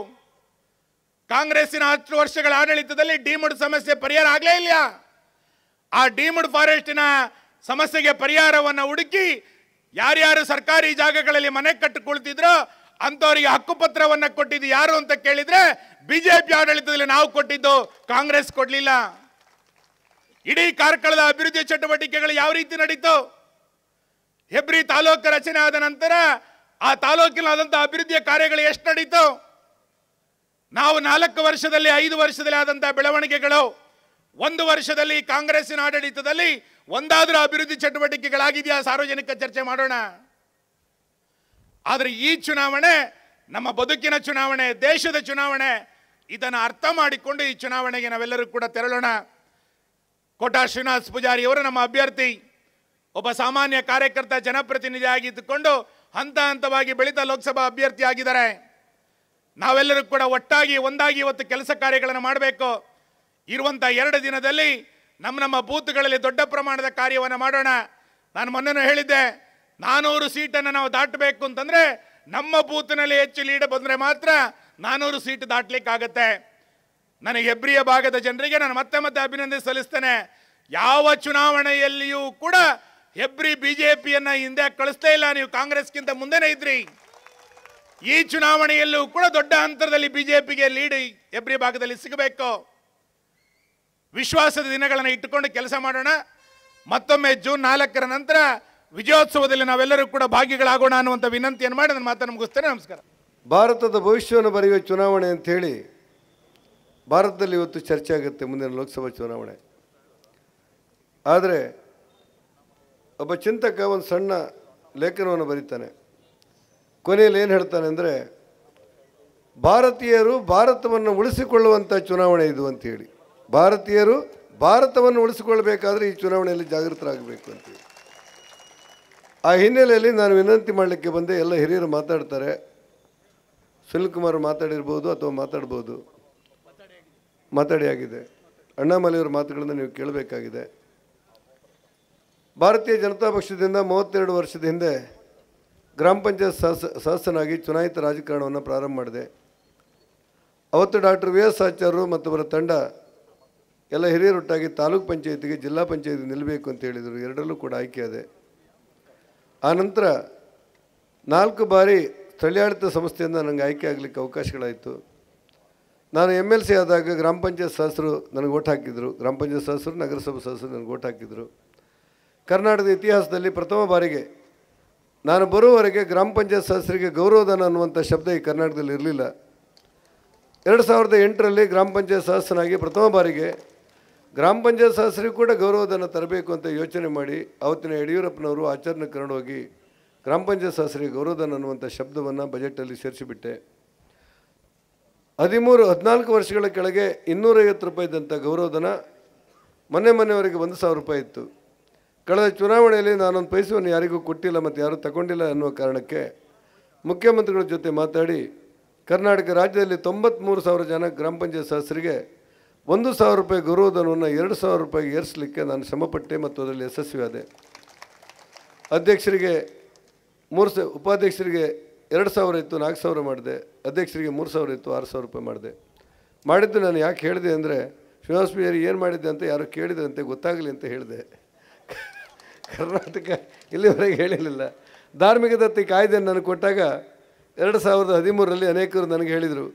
ಕಾಂಗ್ರೆಸ್ಸಿನ 10 ವರ್ಷಗಳ ಆಡಳಿತದಲ್ಲಿ ಡಿಮುಡ್ ಸಮಸ್ಯೆ ಪರಿಹಾರ ಆಗಲೇ ಇಲ್ಲ. ಆ ಡಿಮುಡ್ ಫಾರೆಸ್ಟಿನ ಸಮಸ್ಯೆಗೆ ಪರಿಹಾರವನ್ನು ಹುಡುಕಿ ಯಾರ್ಯಾರು ಸರ್ಕಾರಿ ಜಾಗಗಳಲ್ಲಿ ಮನೆ ಕಟ್ಟಿಕೊಳ್ತಿದ್ರೋ ಅಂತವರಿಗೆ ಹಕ್ಕುಪತ್ರವನ್ನು ಕೊಟ್ಟಿದ್ದು ಯಾರು ಅಂತ ಕೇಳಿದ್ರೆ ಬಿಜೆಪಿ ಆಡಳಿತದಲ್ಲಿ ನಾವು ಕೊಟ್ಟಿದ್ದು, ಕಾಂಗ್ರೆಸ್ ಕೊಡ್ಲಿಲ್ಲ. ಇಡೀ ಕಾರ್ಕಳದ ಅಭಿವೃದ್ಧಿ ಚಟುವಟಿಕೆಗಳು ಯಾವ ರೀತಿ ನಡೀತು? ಹೆಬ್ರಿ ತಾಲೂಕು ರಚನೆ ಆದ ನಂತರ ಆ ತಾಲೂಕಿನಾದಂತಹ ಅಭಿವೃದ್ಧಿಯ ಕಾರ್ಯಗಳು ಎಷ್ಟು ನಡೀತು? ನಾವು 4 ವರ್ಷದಲ್ಲಿ 5 ವರ್ಷದಲ್ಲಿ ಆದಂತಹ ಬೆಳವಣಿಗೆಗಳು, 1 ವರ್ಷದಲ್ಲಿ ಕಾಂಗ್ರೆಸ್ಸಿನ ಆಡಳಿತದಲ್ಲಿ ಒಂದಾದ್ರೂ ಅಭಿವೃದ್ಧಿ ಚಟುವಟಿಕೆಗಳಾಗಿದೆಯಾ? ಸಾರ್ವಜನಿಕ ಚರ್ಚೆ ಮಾಡೋಣ. ಆದರೆ ಈ ಚುನಾವಣೆ ನಮ್ಮ ಬದುಕಿನ ಚುನಾವಣೆ, ದೇಶದ ಚುನಾವಣೆ. ಇದನ್ನು ಅರ್ಥ ಮಾಡಿಕೊಂಡು ಈ ಚುನಾವಣೆಗೆ ನಾವೆಲ್ಲರೂ ಕೂಡ ತೆರಳೋಣ. ಕೋಟಾ ಶ್ರೀನಿವಾಸ್ ಪೂಜಾರಿ ಅವರು ನಮ್ಮ ಅಭ್ಯರ್ಥಿ. ಒಬ್ಬ ಸಾಮಾನ್ಯ ಕಾರ್ಯಕರ್ತ, ಜನಪ್ರತಿನಿಧಿ ಆಗಿದ್ದುಕೊಂಡು ಹಂತ ಹಂತವಾಗಿ ಬೆಳೀತಾ ಲೋಕಸಭಾ ಅಭ್ಯರ್ಥಿ ಆಗಿದ್ದಾರೆ. ನಾವೆಲ್ಲರೂ ಕೂಡ ಒಟ್ಟಾಗಿ ಒಂದಾಗಿ ಇವತ್ತು ಕೆಲಸ ಕಾರ್ಯಗಳನ್ನು ಮಾಡಬೇಕು. ಇರುವಂಥ 2 ದಿನದಲ್ಲಿ ನಮ್ಮ ಬೂತ್ಗಳಲ್ಲಿ ದೊಡ್ಡ ಪ್ರಮಾಣದ ಕಾರ್ಯವನ್ನು ಮಾಡೋಣ. ನಾನು ಮೊನ್ನೆ ಹೇಳಿದ್ದೆ, 400 ಸೀಟನ್ನು ನಾವು ದಾಟಬೇಕು ಅಂತಂದ್ರೆ ನಮ್ಮ ಬೂತ್ನಲ್ಲಿ ಹೆಚ್ಚು ಲೀಡ್ ಬಂದರೆ ಮಾತ್ರ 400 ಸೀಟ್ ದಾಟಲಿಕ್ಕಾಗತ್ತೆ. ನನಗೆ ಹೆಬ್ರಿಯ ಭಾಗದ ಜನರಿಗೆ ನಾನು ಮತ್ತೆ ಮತ್ತೆ ಅಭಿನಂದನೆ ಸಲ್ಲಿಸ್ತೇನೆ. ಯಾವ ಚುನಾವಣೆಯಲ್ಲಿಯೂ ಕೂಡ ಹೆಬ್ರಿ ಬಿಜೆಪಿಯನ್ನ ಹಿಂದೆ ಕಳಿಸ್ತೇ ಇಲ್ಲ. ನೀವು ಕಾಂಗ್ರೆಸ್ಗಿಂತ ಮುಂದೆನೇ ಇದ್ರಿ. ಈ ಚುನಾವಣೆಯಲ್ಲೂ ಕೂಡ ದೊಡ್ಡ ಅಂತರದಲ್ಲಿ ಬಿಜೆಪಿಗೆ ಲೀಡ್ ಹೆಬ್ರಿ ಭಾಗದಲ್ಲಿ ಸಿಗಬೇಕು. ವಿಶ್ವಾಸದ ದಿನಗಳನ್ನು ಇಟ್ಟುಕೊಂಡು ಕೆಲಸ ಮಾಡೋಣ. ಮತ್ತೊಮ್ಮೆ ಜೂನ್ 4ರ ನಂತರ ವಿಜಯೋತ್ಸವದಲ್ಲಿ ನಾವೆಲ್ಲರೂ ಕೂಡ ಭಾಗಿಗಳಾಗೋಣ ಅನ್ನುವಂಥ ವಿನಂತಿಯನ್ನು ಮಾಡಿ ನನ್ನ ಮಾತನ್ನು ಮುಗಿಸ್ತೇನೆ. ನಮಸ್ಕಾರ. ಭಾರತದ ಭವಿಷ್ಯವನ್ನು ಬರೆಯುವ ಚುನಾವಣೆ ಅಂಥೇಳಿ ಭಾರತದಲ್ಲಿ ಇವತ್ತು ಚರ್ಚೆ ಆಗುತ್ತೆ ಮುಂದಿನ ಲೋಕಸಭಾ ಚುನಾವಣೆ. ಆದರೆ ಒಬ್ಬ ಚಿಂತಕ ಒಂದು ಸಣ್ಣ ಲೇಖನವನ್ನು ಬರೀತಾನೆ. ಕೊನೆಯಲ್ಲಿ ಏನು ಹೇಳ್ತಾನೆ ಅಂದರೆ, ಭಾರತೀಯರು ಭಾರತವನ್ನು ಉಳಿಸಿಕೊಳ್ಳುವಂಥ ಚುನಾವಣೆ ಇದು ಅಂತೇಳಿ. ಭಾರತೀಯರು ಭಾರತವನ್ನು ಉಳಿಸಿಕೊಳ್ಳಬೇಕಾದ್ರೆ ಈ ಚುನಾವಣೆಯಲ್ಲಿ ಜಾಗೃತರಾಗಬೇಕು ಅಂತೇಳಿ. ಆ ಹಿನ್ನೆಲೆಯಲ್ಲಿ ನಾನು ವಿನಂತಿ ಮಾಡಲಿಕ್ಕೆ ಬಂದೆ. ಎಲ್ಲ ಹಿರಿಯರು ಮಾತಾಡ್ತಾರೆ. ಸುನಿಲ್ ಕುಮಾರ್ ಮಾತಾಡಿರ್ಬೋದು ಅಥವಾ ಮಾತಾಡಿ ಆಗಿದೆ. ಅಣ್ಣಾಮಲೆಯವರ ಮಾತುಗಳನ್ನು ನೀವು ಕೇಳಬೇಕಾಗಿದೆ. ಭಾರತೀಯ ಜನತಾ ಪಕ್ಷದಿಂದ 32 ವರ್ಷದ ಹಿಂದೆ ಗ್ರಾಮ ಪಂಚಾಯತ್ ಸದಸ್ಯನಾಗಿ ಚುನಾಯಿತ ರಾಜಕಾರಣವನ್ನು ಪ್ರಾರಂಭ ಮಾಡಿದೆ. ಅವತ್ತು ಡಾಕ್ಟರ್ ವಿ ಎಸ್ ಆಚಾರ್ಯರು ಮತ್ತು ಅವರ ತಂಡ ಎಲ್ಲ ಹಿರಿಯರೊಟ್ಟಾಗಿ ತಾಲೂಕು ಪಂಚಾಯತಿಗೆ ಜಿಲ್ಲಾ ಪಂಚಾಯತಿಗೆ ನಿಲ್ಲಬೇಕು ಅಂತ ಹೇಳಿದರು. ಎರಡರಲ್ಲೂ ಕೂಡ ಆಯ್ಕೆಯಾದೆ. ಆನಂತರ 4 ಬಾರಿ ಸ್ಥಳೀಯಾಡಳಿತ ಸಂಸ್ಥೆಯಿಂದ ನನಗೆ ಆಯ್ಕೆ ಆಗಲಿಕ್ಕೆ ಅವಕಾಶಗಳಾಯಿತು. ನಾನು MLC ಆದಾಗ ಗ್ರಾಮ ಪಂಚಾಯತ್ ಸದಸ್ಯರು ನನಗೆ ಓಟ್ ಹಾಕಿದರು. ಗ್ರಾಮ ಪಂಚಾಯತ್ ಸದಸ್ಯರು, ನಗರಸಭಾ ಸದಸ್ಯರು ನನಗೆ ಓಟ್ ಹಾಕಿದರು. ಕರ್ನಾಟಕದ ಇತಿಹಾಸದಲ್ಲಿ ಪ್ರಥಮ ಬಾರಿಗೆ ನಾನು ಬರುವವರೆಗೆ ಗ್ರಾಮ ಪಂಚಾಯತ್ ಸದಸ್ಯರಿಗೆ ಗೌರವಧನ ಅನ್ನುವಂಥ ಶಬ್ದ ಈ ಕರ್ನಾಟಕದಲ್ಲಿ ಇರಲಿಲ್ಲ. 2008ರಲ್ಲಿ ಗ್ರಾಮ ಪಂಚಾಯತ್ ಸದಸ್ಯನಾಗಿ ಪ್ರಥಮ ಬಾರಿಗೆ ಗ್ರಾಮ ಪಂಚಾಯತ್ ಸದಸ್ಯರಿಗೂ ಕೂಡ ಗೌರವಧನ ತರಬೇಕು ಅಂತ ಯೋಚನೆ ಮಾಡಿ ಅವತ್ತಿನ ಯಡಿಯೂರಪ್ಪನವರು ಆಚರಣೆ ಕರಡೋಗಿ ಗ್ರಾಮ ಪಂಚಾಯತ್ ಸದಸ್ಯರಿಗೆ ಗೌರವಧನ ಅನ್ನುವಂಥ ಶಬ್ದವನ್ನು ಬಜೆಟಲ್ಲಿ ಸೇರಿಸಿಬಿಟ್ಟೆ. 14 ವರ್ಷಗಳ ಕೆಳಗೆ 250 ರೂಪಾಯಿ ಇದ್ದಂಥ ಗೌರವಧನ ಮೊನ್ನೆವರೆಗೆ 1,000 ರೂಪಾಯಿ ಇತ್ತು. ಕಳೆದ ಚುನಾವಣೆಯಲ್ಲಿ ನಾನೊಂದು ಪೈಸವನ್ನು ಯಾರಿಗೂ ಕೊಟ್ಟಿಲ್ಲ ಮತ್ತು ಯಾರೂ ತಗೊಂಡಿಲ್ಲ ಅನ್ನುವ ಕಾರಣಕ್ಕೆ ಮುಖ್ಯಮಂತ್ರಿಗಳ ಜೊತೆ ಮಾತಾಡಿ ಕರ್ನಾಟಕ ರಾಜ್ಯದಲ್ಲಿ 93,000 ಜನ ಗ್ರಾಮ ಪಂಚಾಯತ್ ಸದಸ್ಯರಿಗೆ 1,000 ರೂಪಾಯಿ ಗೌರವಧನವನ್ನು 2,000 ರೂಪಾಯಿಗೆ ಏರಿಸಲಿಕ್ಕೆ ನಾನು ಶ್ರಮಪಟ್ಟೆ ಮತ್ತು ಅದರಲ್ಲಿ ಯಶಸ್ವಿಯಾದೆ. ಅಧ್ಯಕ್ಷರಿಗೆ ಉಪಾಧ್ಯಕ್ಷರಿಗೆ 2,000 ಇತ್ತು, 4,000 ಮಾಡಿದೆ. ಅಧ್ಯಕ್ಷರಿಗೆ 3,000 ಇತ್ತು, 6,000 ರೂಪಾಯಿ ಮಾಡಿದೆ. ಮಾಡಿದ್ದು ನಾನು ಯಾಕೆ ಹೇಳಿದೆ ಅಂದರೆ, ಶ್ರೀನಿವಾಸ ಪೂಜಾರಿ ಏನು ಮಾಡಿದ್ದೆ ಅಂತ ಯಾರು ಕೇಳಿದ್ರಂತೆ, ಗೊತ್ತಾಗಲಿ ಅಂತ ಹೇಳಿದೆ. ಕರ್ನಾಟಕ ಇಲ್ಲಿವರೆಗೆ ಹೇಳಿರಲಿಲ್ಲ. ಧಾರ್ಮಿಕ ದತ್ತಿ ಕಾಯ್ದೆಯನ್ನು ನನಗೆ ಕೊಟ್ಟಾಗ 2013ರಲ್ಲಿ ಅನೇಕರು ನನಗೆ ಹೇಳಿದರು,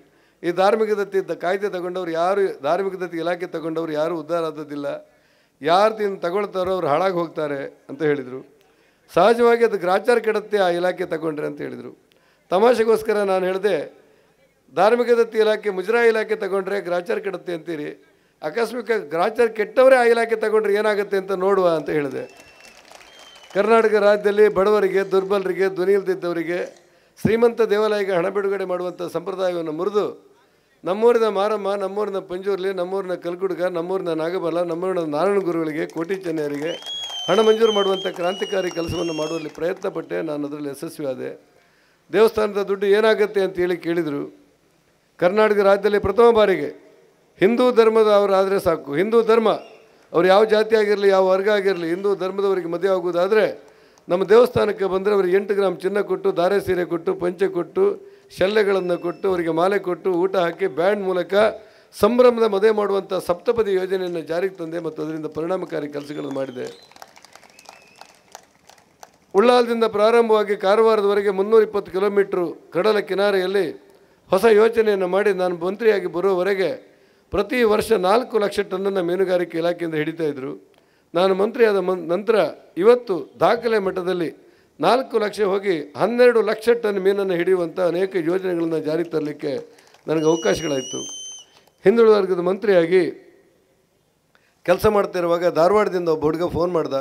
ಈ ಧಾರ್ಮಿಕ ದತ್ತಿ ಕಾಯ್ದೆ ತಗೊಂಡವ್ರು ಯಾರು, ಧಾರ್ಮಿಕ ದತ್ತಿ ಇಲಾಖೆ ತಗೊಂಡವ್ರು ಯಾರೂ ಉದ್ಧಾರ ಆದದಿಲ್ಲ, ಯಾರು ತಿಂದು ತಗೊಳ್ತಾರೋ ಅವ್ರು ಹಾಳಾಗಿ ಹೋಗ್ತಾರೆ ಅಂತ ಹೇಳಿದರು. ಸಹಜವಾಗಿ ಅದು ಗ್ರಾಚಾರ ಕೆಡುತ್ತೆ ಆ ಇಲಾಖೆ ತಗೊಂಡ್ರೆ ಅಂತ ಹೇಳಿದರು. ತಮಾಷೆಗೋಸ್ಕರ ನಾನು ಹೇಳಿದೆ, ಧಾರ್ಮಿಕ ದತ್ತಿ ಇಲಾಖೆ ಮುಜರಾಯಿ ಇಲಾಖೆ ತಗೊಂಡ್ರೆ ಗ್ರಾಚಾರ ಕೆಡುತ್ತೆ ಅಂತೀರಿ, ಆಕಸ್ಮಿಕ ಗ್ರಾಚಾರ ಕೆಟ್ಟವರೇ ಆ ಇಲಾಖೆ ತಗೊಂಡ್ರೆ ಏನಾಗುತ್ತೆ ಅಂತ ನೋಡುವ ಅಂತ ಹೇಳಿದೆ. ಕರ್ನಾಟಕ ರಾಜ್ಯದಲ್ಲಿ ಬಡವರಿಗೆ, ದುರ್ಬಲರಿಗೆ, ಧ್ವನಿ ಇಲ್ದಿದ್ದವರಿಗೆ, ಶ್ರೀಮಂತ ದೇವಾಲಯಕ್ಕೆ ಹಣ ಬಿಡುಗಡೆ ಮಾಡುವಂಥ ಸಂಪ್ರದಾಯವನ್ನು ಮುರಿದು ನಮ್ಮೂರಿನ ಮಾರಮ್ಮ, ನಮ್ಮೂರಿನ ಪಂಜುರ್ಲಿ, ನಮ್ಮೂರಿನ ಕಲ್ಗುಡ್ಗ, ನಮ್ಮೂರಿನ ನಾಗಬಲ, ನಮ್ಮೂರಿನ ನಾರಾಯಣ ಗುರುಗಳಿಗೆ, ಕೋಟಿ ಚೆನ್ನೈಯರಿಗೆ ಹಣ ಮಂಜೂರು ಮಾಡುವಂಥ ಕ್ರಾಂತಿಕಾರಿ ಕೆಲಸವನ್ನು ಮಾಡುವಲ್ಲಿ ಪ್ರಯತ್ನ ಪಟ್ಟೆ. ನಾನು ಅದರಲ್ಲಿ ಯಶಸ್ವಿಯಾದೆ. ದೇವಸ್ಥಾನದ ದುಡ್ಡು ಏನಾಗುತ್ತೆ ಅಂತೇಳಿ ಕೇಳಿದರು. ಕರ್ನಾಟಕ ರಾಜ್ಯದಲ್ಲಿ ಪ್ರಥಮ ಬಾರಿಗೆ ಹಿಂದೂ ಧರ್ಮದ ಅವರಾದರೆ ಸಾಕು, ಹಿಂದೂ ಧರ್ಮ ಅವ್ರು ಯಾವ ಜಾತಿ ಆಗಿರಲಿ, ಯಾವ ವರ್ಗ ಆಗಿರಲಿ, ಹಿಂದೂ ಧರ್ಮದವರಿಗೆ ಮದುವೆ ಆಗುವುದಾದರೆ ನಮ್ಮ ದೇವಸ್ಥಾನಕ್ಕೆ ಬಂದರೆ ಅವರಿಗೆ 8 ಗ್ರಾಮ್ ಚಿನ್ನ ಕೊಟ್ಟು, ಧಾರೆ ಸೀರೆ ಕೊಟ್ಟು, ಪಂಚೆ ಕೊಟ್ಟು, ಶಲ್ಯಗಳನ್ನು ಕೊಟ್ಟು, ಅವರಿಗೆ ಮಾಲೆ ಕೊಟ್ಟು, ಊಟ ಹಾಕಿ ಬ್ಯಾಂಡ್ ಮೂಲಕ ಸಂಭ್ರಮದ ಮದುವೆ ಮಾಡುವಂಥ ಸಪ್ತಪದಿ ಯೋಜನೆಯನ್ನು ಜಾರಿಗೆ ತಂದೆ ಮತ್ತು ಅದರಿಂದ ಪರಿಣಾಮಕಾರಿ ಕೆಲಸಗಳನ್ನು ಮಾಡಿದೆ. ಉಳ್ಳಾಲದಿಂದ ಪ್ರಾರಂಭವಾಗಿ ಕಾರವಾರದವರೆಗೆ 320 ಕಿಲೋಮೀಟ್ರು ಕಡಲ ಕಿನಾರೆಯಲ್ಲಿ ಹೊಸ ಯೋಜನೆಯನ್ನು ಮಾಡಿ ನಾನು ಮಂತ್ರಿಯಾಗಿ ಬರುವವರೆಗೆ ಪ್ರತಿ ವರ್ಷ 4 ಲಕ್ಷ ಟನ್ನನ್ನು ಮೀನುಗಾರಿಕೆ ಇಲಾಖೆಯಿಂದ ಹಿಡಿತಾಯಿದ್ರು. ನಾನು ಮಂತ್ರಿಯಾದ ನಂತರ ಇವತ್ತು ದಾಖಲೆ ಮಟ್ಟದಲ್ಲಿ 4 ಲಕ್ಷ ಹೋಗಿ 12 ಲಕ್ಷ ಟನ್ ಮೀನನ್ನು ಹಿಡಿಯುವಂಥ ಅನೇಕ ಯೋಜನೆಗಳನ್ನು ಜಾರಿಗೆ ತರಲಿಕ್ಕೆ ನನಗೆ ಅವಕಾಶಗಳಾಯಿತು. ಹಿಂದುಳಿದ ವರ್ಗದ ಮಂತ್ರಿಯಾಗಿ ಕೆಲಸ ಮಾಡ್ತಿರುವಾಗ ಧಾರವಾಡದಿಂದ ಒಬ್ಬ ಹುಡುಗ ಫೋನ್ ಮಾಡ್ದ,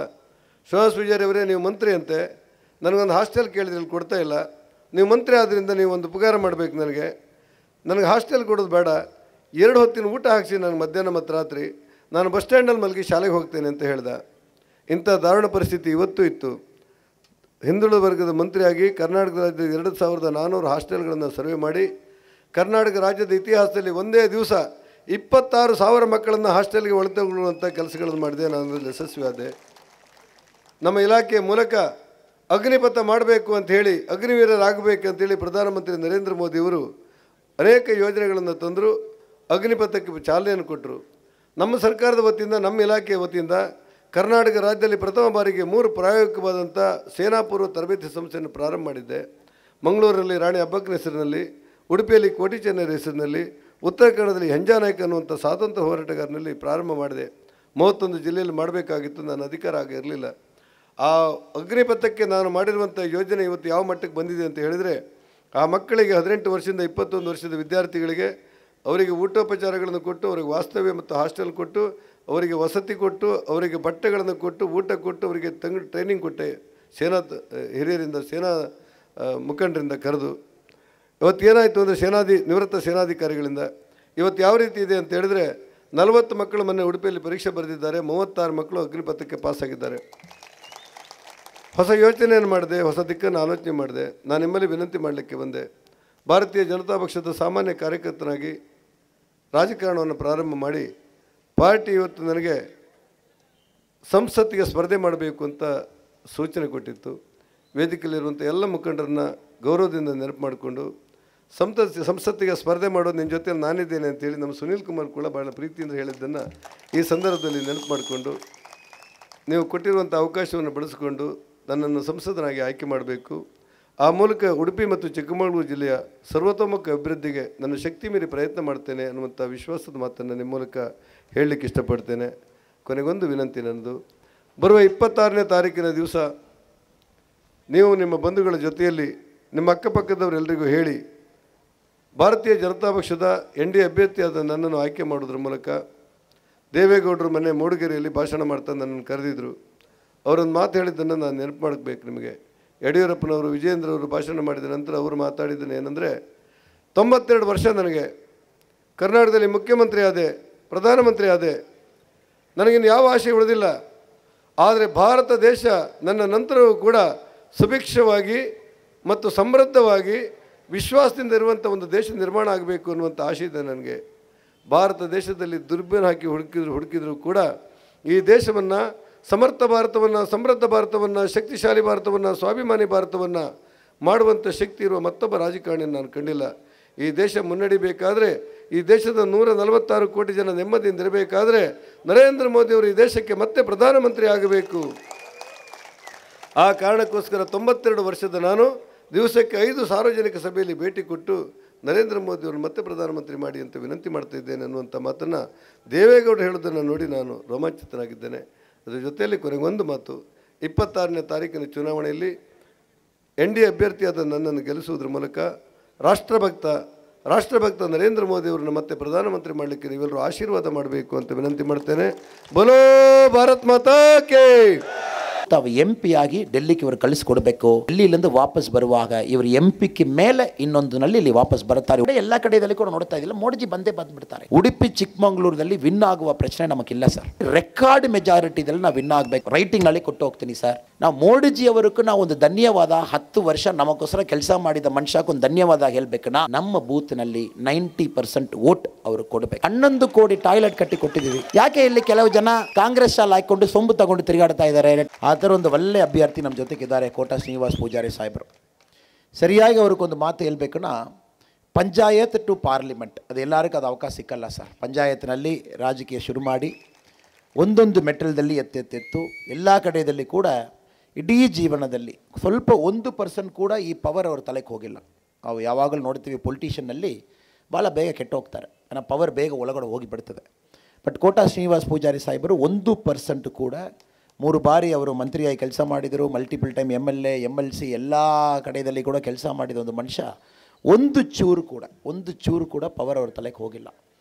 ಶ್ರೀನಿವಾಸ ಪೂಜಾರಿ ಅವರೇ ನೀವು ಮಂತ್ರಿ ಅಂತೆ, ನನಗೊಂದು ಹಾಸ್ಟೆಲ್ ಕೇಳಿದ್ರೆ ಕೊಡ್ತಾ ಇಲ್ಲ, ನೀವು ಮಂತ್ರಿ ಆದ್ದರಿಂದ ನೀವು ಒಂದು ಉಪಕಾರ ಮಾಡಬೇಕು, ನನಗೆ ಹಾಸ್ಟೆಲ್ ಕೊಡೋದು ಬೇಡ, 2 ಹೊತ್ತಿನ ಊಟ ಹಾಕಿಸಿ ನನಗೆ ಮಧ್ಯಾಹ್ನ ಮತ್ತು ರಾತ್ರಿ, ನಾನು ಬಸ್ ಸ್ಟ್ಯಾಂಡಲ್ಲಿ ಮಲಗಿ ಶಾಲೆಗೆ ಹೋಗ್ತೇನೆ ಅಂತ ಹೇಳ್ದ. ಇಂಥ ದಾರುಣ ಪರಿಸ್ಥಿತಿ ಇವತ್ತೂ ಇತ್ತು. ಹಿಂದುಳಿದ ವರ್ಗದ ಮಂತ್ರಿಯಾಗಿ ಕರ್ನಾಟಕ ರಾಜ್ಯದ 2,400 ಹಾಸ್ಟೆಲ್ಗಳನ್ನು ಸರ್ವೆ ಮಾಡಿ ಕರ್ನಾಟಕ ರಾಜ್ಯದ ಇತಿಹಾಸದಲ್ಲಿ ಒಂದೇ ದಿವಸ 26,000 ಮಕ್ಕಳನ್ನು ಹಾಸ್ಟೆಲ್ಗೆ ಒಳತಗೊಳ್ಳುವಂಥ ಕೆಲಸಗಳನ್ನು ಮಾಡಿದೆ. ನಾನು ಅದರಲ್ಲಿ ಯಶಸ್ವಿಯಾದೆ. ನಮ್ಮ ಇಲಾಖೆಯ ಮೂಲಕ ಅಗ್ನಿಪಥ ಮಾಡಬೇಕು ಅಂಥೇಳಿ, ಅಗ್ನಿವೀರರಾಗಬೇಕಂತೇಳಿ ಪ್ರಧಾನಮಂತ್ರಿ ನರೇಂದ್ರ ಮೋದಿಯವರು ಅನೇಕ ಯೋಜನೆಗಳನ್ನು ತಂದರು. ಅಗ್ನಿಪಥಕ್ಕೆ ಚಾಲನೆಯನ್ನು ಕೊಟ್ಟರು. ನಮ್ಮ ಸರ್ಕಾರದ ವತಿಯಿಂದ, ನಮ್ಮ ಇಲಾಖೆಯ ವತಿಯಿಂದ ಕರ್ನಾಟಕ ರಾಜ್ಯದಲ್ಲಿ ಪ್ರಥಮ ಬಾರಿಗೆ 3 ಪ್ರಾಯೋಗಿಕವಾದಂಥ ಸೇನಾಪೂರ್ವ ತರಬೇತಿ ಸಂಸ್ಥೆಯನ್ನು ಪ್ರಾರಂಭ ಮಾಡಿದ್ದೆ. ಮಂಗಳೂರಲ್ಲಿ ರಾಣಿ ಅಬ್ಬಕ್ಕನ ಹೆಸರಿನಲ್ಲಿ, ಉಡುಪಿಯಲ್ಲಿ ಕೋಟಿ ಚೆನ್ನೈರ ಹೆಸರಿನಲ್ಲಿ, ಉತ್ತರ ಕನ್ನಡದಲ್ಲಿ ಹೆಂಜಾನಾಯ್ಕ ಅನ್ನುವಂಥ ಸ್ವಾತಂತ್ರ್ಯ ಹೋರಾಟಗಾರನಲ್ಲಿ ಪ್ರಾರಂಭ ಮಾಡಿದೆ. 31 ಜಿಲ್ಲೆಯಲ್ಲಿ ಮಾಡಬೇಕಾಗಿತ್ತು, ನಾನು ಅಧಿಕಾರ ಆಗಿರಲಿಲ್ಲ. ಆ ಅಗ್ನಿಪಥಕ್ಕೆ ನಾನು ಮಾಡಿರುವಂಥ ಯೋಜನೆ ಇವತ್ತು ಯಾವ ಮಟ್ಟಕ್ಕೆ ಬಂದಿದೆ ಅಂತ ಹೇಳಿದರೆ, ಆ ಮಕ್ಕಳಿಗೆ 18 ವರ್ಷದಿಂದ 21 ವರ್ಷದ ವಿದ್ಯಾರ್ಥಿಗಳಿಗೆ ಅವರಿಗೆ ಊಟೋಪಚಾರಗಳನ್ನು ಕೊಟ್ಟು, ಅವರಿಗೆ ವಾಸ್ತವ್ಯ ಮತ್ತು ಹಾಸ್ಟೆಲ್ ಕೊಟ್ಟು, ಅವರಿಗೆ ವಸತಿ ಕೊಟ್ಟು, ಅವರಿಗೆ ಬಟ್ಟೆಗಳನ್ನು ಕೊಟ್ಟು, ಊಟ ಕೊಟ್ಟು, ಅವರಿಗೆ ಟ್ರೈನಿಂಗ್ ಕೊಟ್ಟೆ. ಹಿರಿಯರಿಂದ, ಸೇನಾ ಮುಖಂಡರಿಂದ ಕರೆದು. ಇವತ್ತು ಏನಾಯಿತು ಅಂದರೆ ನಿವೃತ್ತ ಸೇನಾಧಿಕಾರಿಗಳಿಂದ ಇವತ್ತು ಯಾವ ರೀತಿ ಇದೆ ಅಂತ ಹೇಳಿದ್ರೆ, 40 ಮಕ್ಕಳು ಮೊನ್ನೆ ಉಡುಪಿಯಲ್ಲಿ ಪರೀಕ್ಷೆ ಬರೆದಿದ್ದಾರೆ, 36 ಮಕ್ಕಳು ಅಗ್ನಿಪಥಕ್ಕೆ ಪಾಸಾಗಿದ್ದಾರೆ. ಹೊಸ ಯೋಚನೆಯನ್ನು ಮಾಡಿದೆ, ಹೊಸ ದಿಕ್ಕನ್ನು ಆಲೋಚನೆ ಮಾಡಿದೆ. ನಾನು ನಿಮ್ಮಲ್ಲಿ ವಿನಂತಿ ಮಾಡಲಿಕ್ಕೆ ಬಂದೆ. ಭಾರತೀಯ ಜನತಾ ಪಕ್ಷದ ಸಾಮಾನ್ಯ ಕಾರ್ಯಕರ್ತನಾಗಿ ರಾಜಕಾರಣವನ್ನು ಪ್ರಾರಂಭ ಮಾಡಿ ಪಾರ್ಟಿ ಇವತ್ತು ನನಗೆ ಸಂಸತ್ತಿಗೆ ಸ್ಪರ್ಧೆ ಮಾಡಬೇಕು ಅಂತ ಸೂಚನೆ ಕೊಟ್ಟಿತ್ತು. ವೇದಿಕೆಯಲ್ಲಿರುವಂಥ ಎಲ್ಲ ಮುಖಂಡರನ್ನ ಗೌರವದಿಂದ ನೆನಪು ಮಾಡಿಕೊಂಡು ಸಂಸತ್ತಿಗೆ ಸ್ಪರ್ಧೆ ಮಾಡೋದು ನಿನ್ನ ಜೊತೆ ನಾನಿದ್ದೇನೆ ಅಂತೇಳಿ ನಮ್ಮ ಸುನೀಲ್ ಕುಮಾರ್ ಕೂಡ ಭಾಳ ಪ್ರೀತಿಯಿಂದ ಹೇಳಿದ್ದನ್ನು ಈ ಸಂದರ್ಭದಲ್ಲಿ ನೆನಪು ಮಾಡಿಕೊಂಡು ನೀವು ಕೊಟ್ಟಿರುವಂಥ ಅವಕಾಶವನ್ನು ಬಳಸಿಕೊಂಡು ನನ್ನನ್ನು ಸಂಸದನಾಗಿ ಆಯ್ಕೆ ಮಾಡಬೇಕು. ಆ ಮೂಲಕ ಉಡುಪಿ ಮತ್ತು ಚಿಕ್ಕಮಗಳೂರು ಜಿಲ್ಲೆಯ ಸರ್ವತೋಮುಖ ಅಭಿವೃದ್ಧಿಗೆ ನನ್ನ ಶಕ್ತಿ ಮೀರಿ ಪ್ರಯತ್ನ ಮಾಡ್ತೇನೆ ಅನ್ನುವಂಥ ವಿಶ್ವಾಸದ ಮಾತನ್ನು ನಿಮ್ಮ ಮೂಲಕ ಹೇಳಲಿಕ್ಕೆ ಇಷ್ಟಪಡ್ತೇನೆ. ಕೊನೆಗೊಂದು ವಿನಂತಿ ನನ್ನದು, ಬರುವ 26ನೇ ತಾರೀಕಿನ ದಿವಸ ನೀವು ನಿಮ್ಮ ಬಂಧುಗಳ ಜೊತೆಯಲ್ಲಿ ನಿಮ್ಮ ಅಕ್ಕಪಕ್ಕದವರೆಲ್ಲರಿಗೂ ಹೇಳಿ ಭಾರತೀಯ ಜನತಾ ಪಕ್ಷದ NDA ಅಭ್ಯರ್ಥಿಯಾದ ನನ್ನನ್ನು ಆಯ್ಕೆ ಮಾಡೋದ್ರ ಮೂಲಕ ದೇವೇಗೌಡರು ಮೊನ್ನೆ ಮೂಡಿಗೆರೆಯಲ್ಲಿ ಭಾಷಣ ಮಾಡ್ತಾ ನನ್ನನ್ನು ಕರೆದಿದ್ದರು. ಅವರೊಂದು ಮಾತು ಹೇಳಿದ್ದನ್ನು ನಾನು ನೆನಪು ಮಾಡಬೇಕು ನಿಮಗೆ. ಯಡಿಯೂರಪ್ಪನವರು ವಿಜಯೇಂದ್ರ ಅವರು ಭಾಷಣ ಮಾಡಿದ ನಂತರ ಅವರು ಮಾತಾಡಿದ್ದನ್ನು ಏನಂದರೆ, 92 ವರ್ಷ ನನಗೆ ಕರ್ನಾಟಕದಲ್ಲಿ ಮುಖ್ಯಮಂತ್ರಿ ಆದೆ, ಪ್ರಧಾನಮಂತ್ರಿ ಆದೆ, ನನಗಿನ್ನು ಯಾವ ಆಶೆ ಉಳಿದಿಲ್ಲ. ಆದರೆ ಭಾರತ ದೇಶ ನನ್ನ ನಂತರವೂ ಕೂಡ ಸುಭಿಕ್ಷವಾಗಿ ಮತ್ತು ಸಮೃದ್ಧವಾಗಿ ವಿಶ್ವಾಸದಿಂದ ಇರುವಂಥ ಒಂದು ದೇಶ ನಿರ್ಮಾಣ ಆಗಬೇಕು ಅನ್ನುವಂಥ ಆಶೆ ಇದೆ ನನಗೆ. ಭಾರತ ದೇಶದಲ್ಲಿ ದುರ್ಬೀನು ಹಾಕಿ ಹುಡುಕಿದ್ರು ಕೂಡ ಈ ದೇಶವನ್ನು ಸಮರ್ಥ ಭಾರತವನ್ನು, ಸಮೃದ್ಧ ಭಾರತವನ್ನು, ಶಕ್ತಿಶಾಲಿ ಭಾರತವನ್ನು, ಸ್ವಾಭಿಮಾನಿ ಭಾರತವನ್ನು ಮಾಡುವಂಥ ಶಕ್ತಿ ಇರುವ ಮತ್ತೊಬ್ಬ ರಾಜಕಾರಣಿಯನ್ನು ನಾನು ಕಂಡಿಲ್ಲ. ಈ ದೇಶ ಮುನ್ನಡಿಬೇಕಾದರೆ, ಈ ದೇಶದ 146 ಕೋಟಿ ಜನ ನೆಮ್ಮದಿಯಿಂದ ಇರಬೇಕಾದ್ರೆ ನರೇಂದ್ರ ಮೋದಿಯವರು ಈ ದೇಶಕ್ಕೆ ಮತ್ತೆ ಪ್ರಧಾನಮಂತ್ರಿ ಆಗಬೇಕು. ಆ ಕಾರಣಕ್ಕೋಸ್ಕರ 92 ವರ್ಷದ ನಾನು ದಿವಸಕ್ಕೆ 5 ಸಾರ್ವಜನಿಕ ಸಭೆಯಲ್ಲಿ ಭೇಟಿ ಕೊಟ್ಟು ನರೇಂದ್ರ ಮೋದಿಯವರು ಮತ್ತೆ ಪ್ರಧಾನಮಂತ್ರಿ ಮಾಡಿ ಅಂತ ವಿನಂತಿ ಮಾಡ್ತಾ ಇದ್ದೇನೆ ಅನ್ನುವಂಥ ಮಾತನ್ನು ದೇವೇಗೌಡರು ಹೇಳೋದನ್ನು ನೋಡಿ ನಾನು ರೋಮಾಂಚಿತನಾಗಿದ್ದೇನೆ. ಅದರ ಜೊತೆಯಲ್ಲಿ ಕೊನೆಗೊಂದು ಮಾತು, 26ನೇ ತಾರೀಕಿನ ಚುನಾವಣೆಯಲ್ಲಿ NDA ಅಭ್ಯರ್ಥಿಯಾದ ನನ್ನನ್ನು ಗೆಲ್ಲಿಸುವುದರ ಮೂಲಕ ರಾಷ್ಟ್ರಭಕ್ತ ನರೇಂದ್ರ ಮೋದಿಯವರನ್ನು ಮತ್ತೆ ಪ್ರಧಾನಮಂತ್ರಿ ಮಾಡಲಿಕ್ಕೆ ನೀವೆಲ್ಲರೂ ಆಶೀರ್ವಾದ ಮಾಡಬೇಕು ಅಂತ ವಿನಂತಿ ಮಾಡ್ತೇನೆ. ಬೋಲೋ ಭಾರತ್ ಮಾತಾ ಕೇ. ತಾವು MP ಆಗಿ ಡೆಲ್ಲಿಗೆ ಇವರು ಕಳಿಸ್ಕೊಡ್ಬೇಕು. ಡೆಲ್ಲಿಯಿಂದ ವಾಪಸ್ ಬರುವಾಗ ಇವರು MP ಮೇಲೆ ಇನ್ನೊಂದು ನಲ್ಲಿ ವಾಪಸ್ ಬರುತ್ತಾರೆ. ಎಲ್ಲ ಕಡೆಯಲ್ಲಿ ಕೂಡ ನೋಡ್ತಾ ಇದ್ದಿಲ್ಲ, ಮೋಡಿಜಿ ಬಂದ್ಬಿಡ್ತಾರೆ. ಉಡುಪಿ ಚಿಕ್ಕಮಗಳೂರಲ್ಲಿ ವಿನ್ ಆಗುವ ಪ್ರಶ್ನೆ ನಮಗಿಲ್ಲ ಸರ್. ರೆಕಾರ್ಡ್ ಮೆಜಾರಿಟಿದಲ್ಲಿ ನಾವು ವಿನ್ ಆಗಬೇಕು. ರೈಟಿಂಗ್ ನಲ್ಲಿ ಕೊಟ್ಟು ಹೋಗ್ತೀನಿ ಸರ್. ನಾವು ಮೋಡಿಜಿ ಅವರಿಗೂ ನಾವು ಒಂದು ಧನ್ಯವಾದ, 10 ವರ್ಷ ನಮಗೋಸ್ಕರ ಕೆಲಸ ಮಾಡಿದ ಮನುಷ್ಯಕ್ಕೆ ಒಂದು ಧನ್ಯವಾದ ಹೇಳ್ಬೇಕು. ನಮ್ಮ ಬೂತ್ ನಲ್ಲಿ 90% ವೋಟ್ ಅವರು ಕೊಡಬೇಕು. 11 ಕೋಟಿ ಟಾಯ್ಲೆಟ್ ಕಟ್ಟಿ ಕೊಟ್ಟಿದ್ದೀವಿ. ಯಾಕೆ ಇಲ್ಲಿ ಕೆಲವು ಜನ ಕಾಂಗ್ರೆಸ್ ಶಾಲ್ ಹಾಕೊಂಡು ಸೊಂಬು ತಗೊಂಡು ತಿರುಗಾಡ್ತಾ ಇದ್ದಾರೆ. ಅದರ ಒಂದು ಒಳ್ಳೆ ಅಭ್ಯರ್ಥಿ ನಮ್ಮ ಜೊತೆಗಿದ್ದಾರೆ, ಕೋಟಾ ಶ್ರೀನಿವಾಸ್ ಪೂಜಾರಿ ಸಾಹೇಬರು. ಸರಿಯಾಗಿ ಅವ್ರಿಗೊಂದು ಮಾತು ಹೇಳ್ಬೇಕನ್ನ, ಪಂಚಾಯತ್ ಟು ಪಾರ್ಲಿಮೆಂಟ್ ಅದು ಎಲ್ಲರಿಗೂ ಅದು ಅವಕಾಶ ಸಿಕ್ಕಲ್ಲ ಸರ್. ಪಂಚಾಯತ್ನಲ್ಲಿ ರಾಜಕೀಯ ಶುರು ಮಾಡಿ ಒಂದೊಂದು ಮೆಟಲ್ದಲ್ಲಿ ಎತ್ತೆತ್ತು ಎಲ್ಲ ಕಡೆಯಲ್ಲಿ ಕೂಡ ಇಡೀ ಜೀವನದಲ್ಲಿ ಸ್ವಲ್ಪ 1% ಕೂಡ ಈ ಪವರ್ ಅವ್ರ ತಲೆಗೆ ಹೋಗಿಲ್ಲ. ನಾವು ಯಾವಾಗಲೂ ನೋಡ್ತೀವಿ ಪೊಲಿಟಿಷಿಯನ್ನಲ್ಲಿ ಭಾಳ ಬೇಗ ಕೆಟ್ಟು ಹೋಗ್ತಾರೆ, ನನ್ನ ಪವರ್ ಬೇಗ ಒಳಗಡೆ ಹೋಗಿಬಿಡ್ತದೆ. ಬಟ್ ಕೋಟಾ ಶ್ರೀನಿವಾಸ್ ಪೂಜಾರಿ ಸಾಹೇಬರು 1% ಕೂಡ 3 ಬಾರಿ ಅವರು ಮಂತ್ರಿಯಾಗಿ ಕೆಲಸ ಮಾಡಿದರು. ಮಲ್ಟಿಪಲ್ ಟೈಮ್ MLA MLC ಎಲ್ಲ ಕಡೆಯಲ್ಲಿ ಕೂಡ ಕೆಲಸ ಮಾಡಿದ ಒಂದು ಮನುಷ್ಯ ಒಂದು ಚೂರು ಕೂಡ ಪವರ್ ಅವ್ರ ತಲೆಗೆ ಹೋಗಿಲ್ಲ.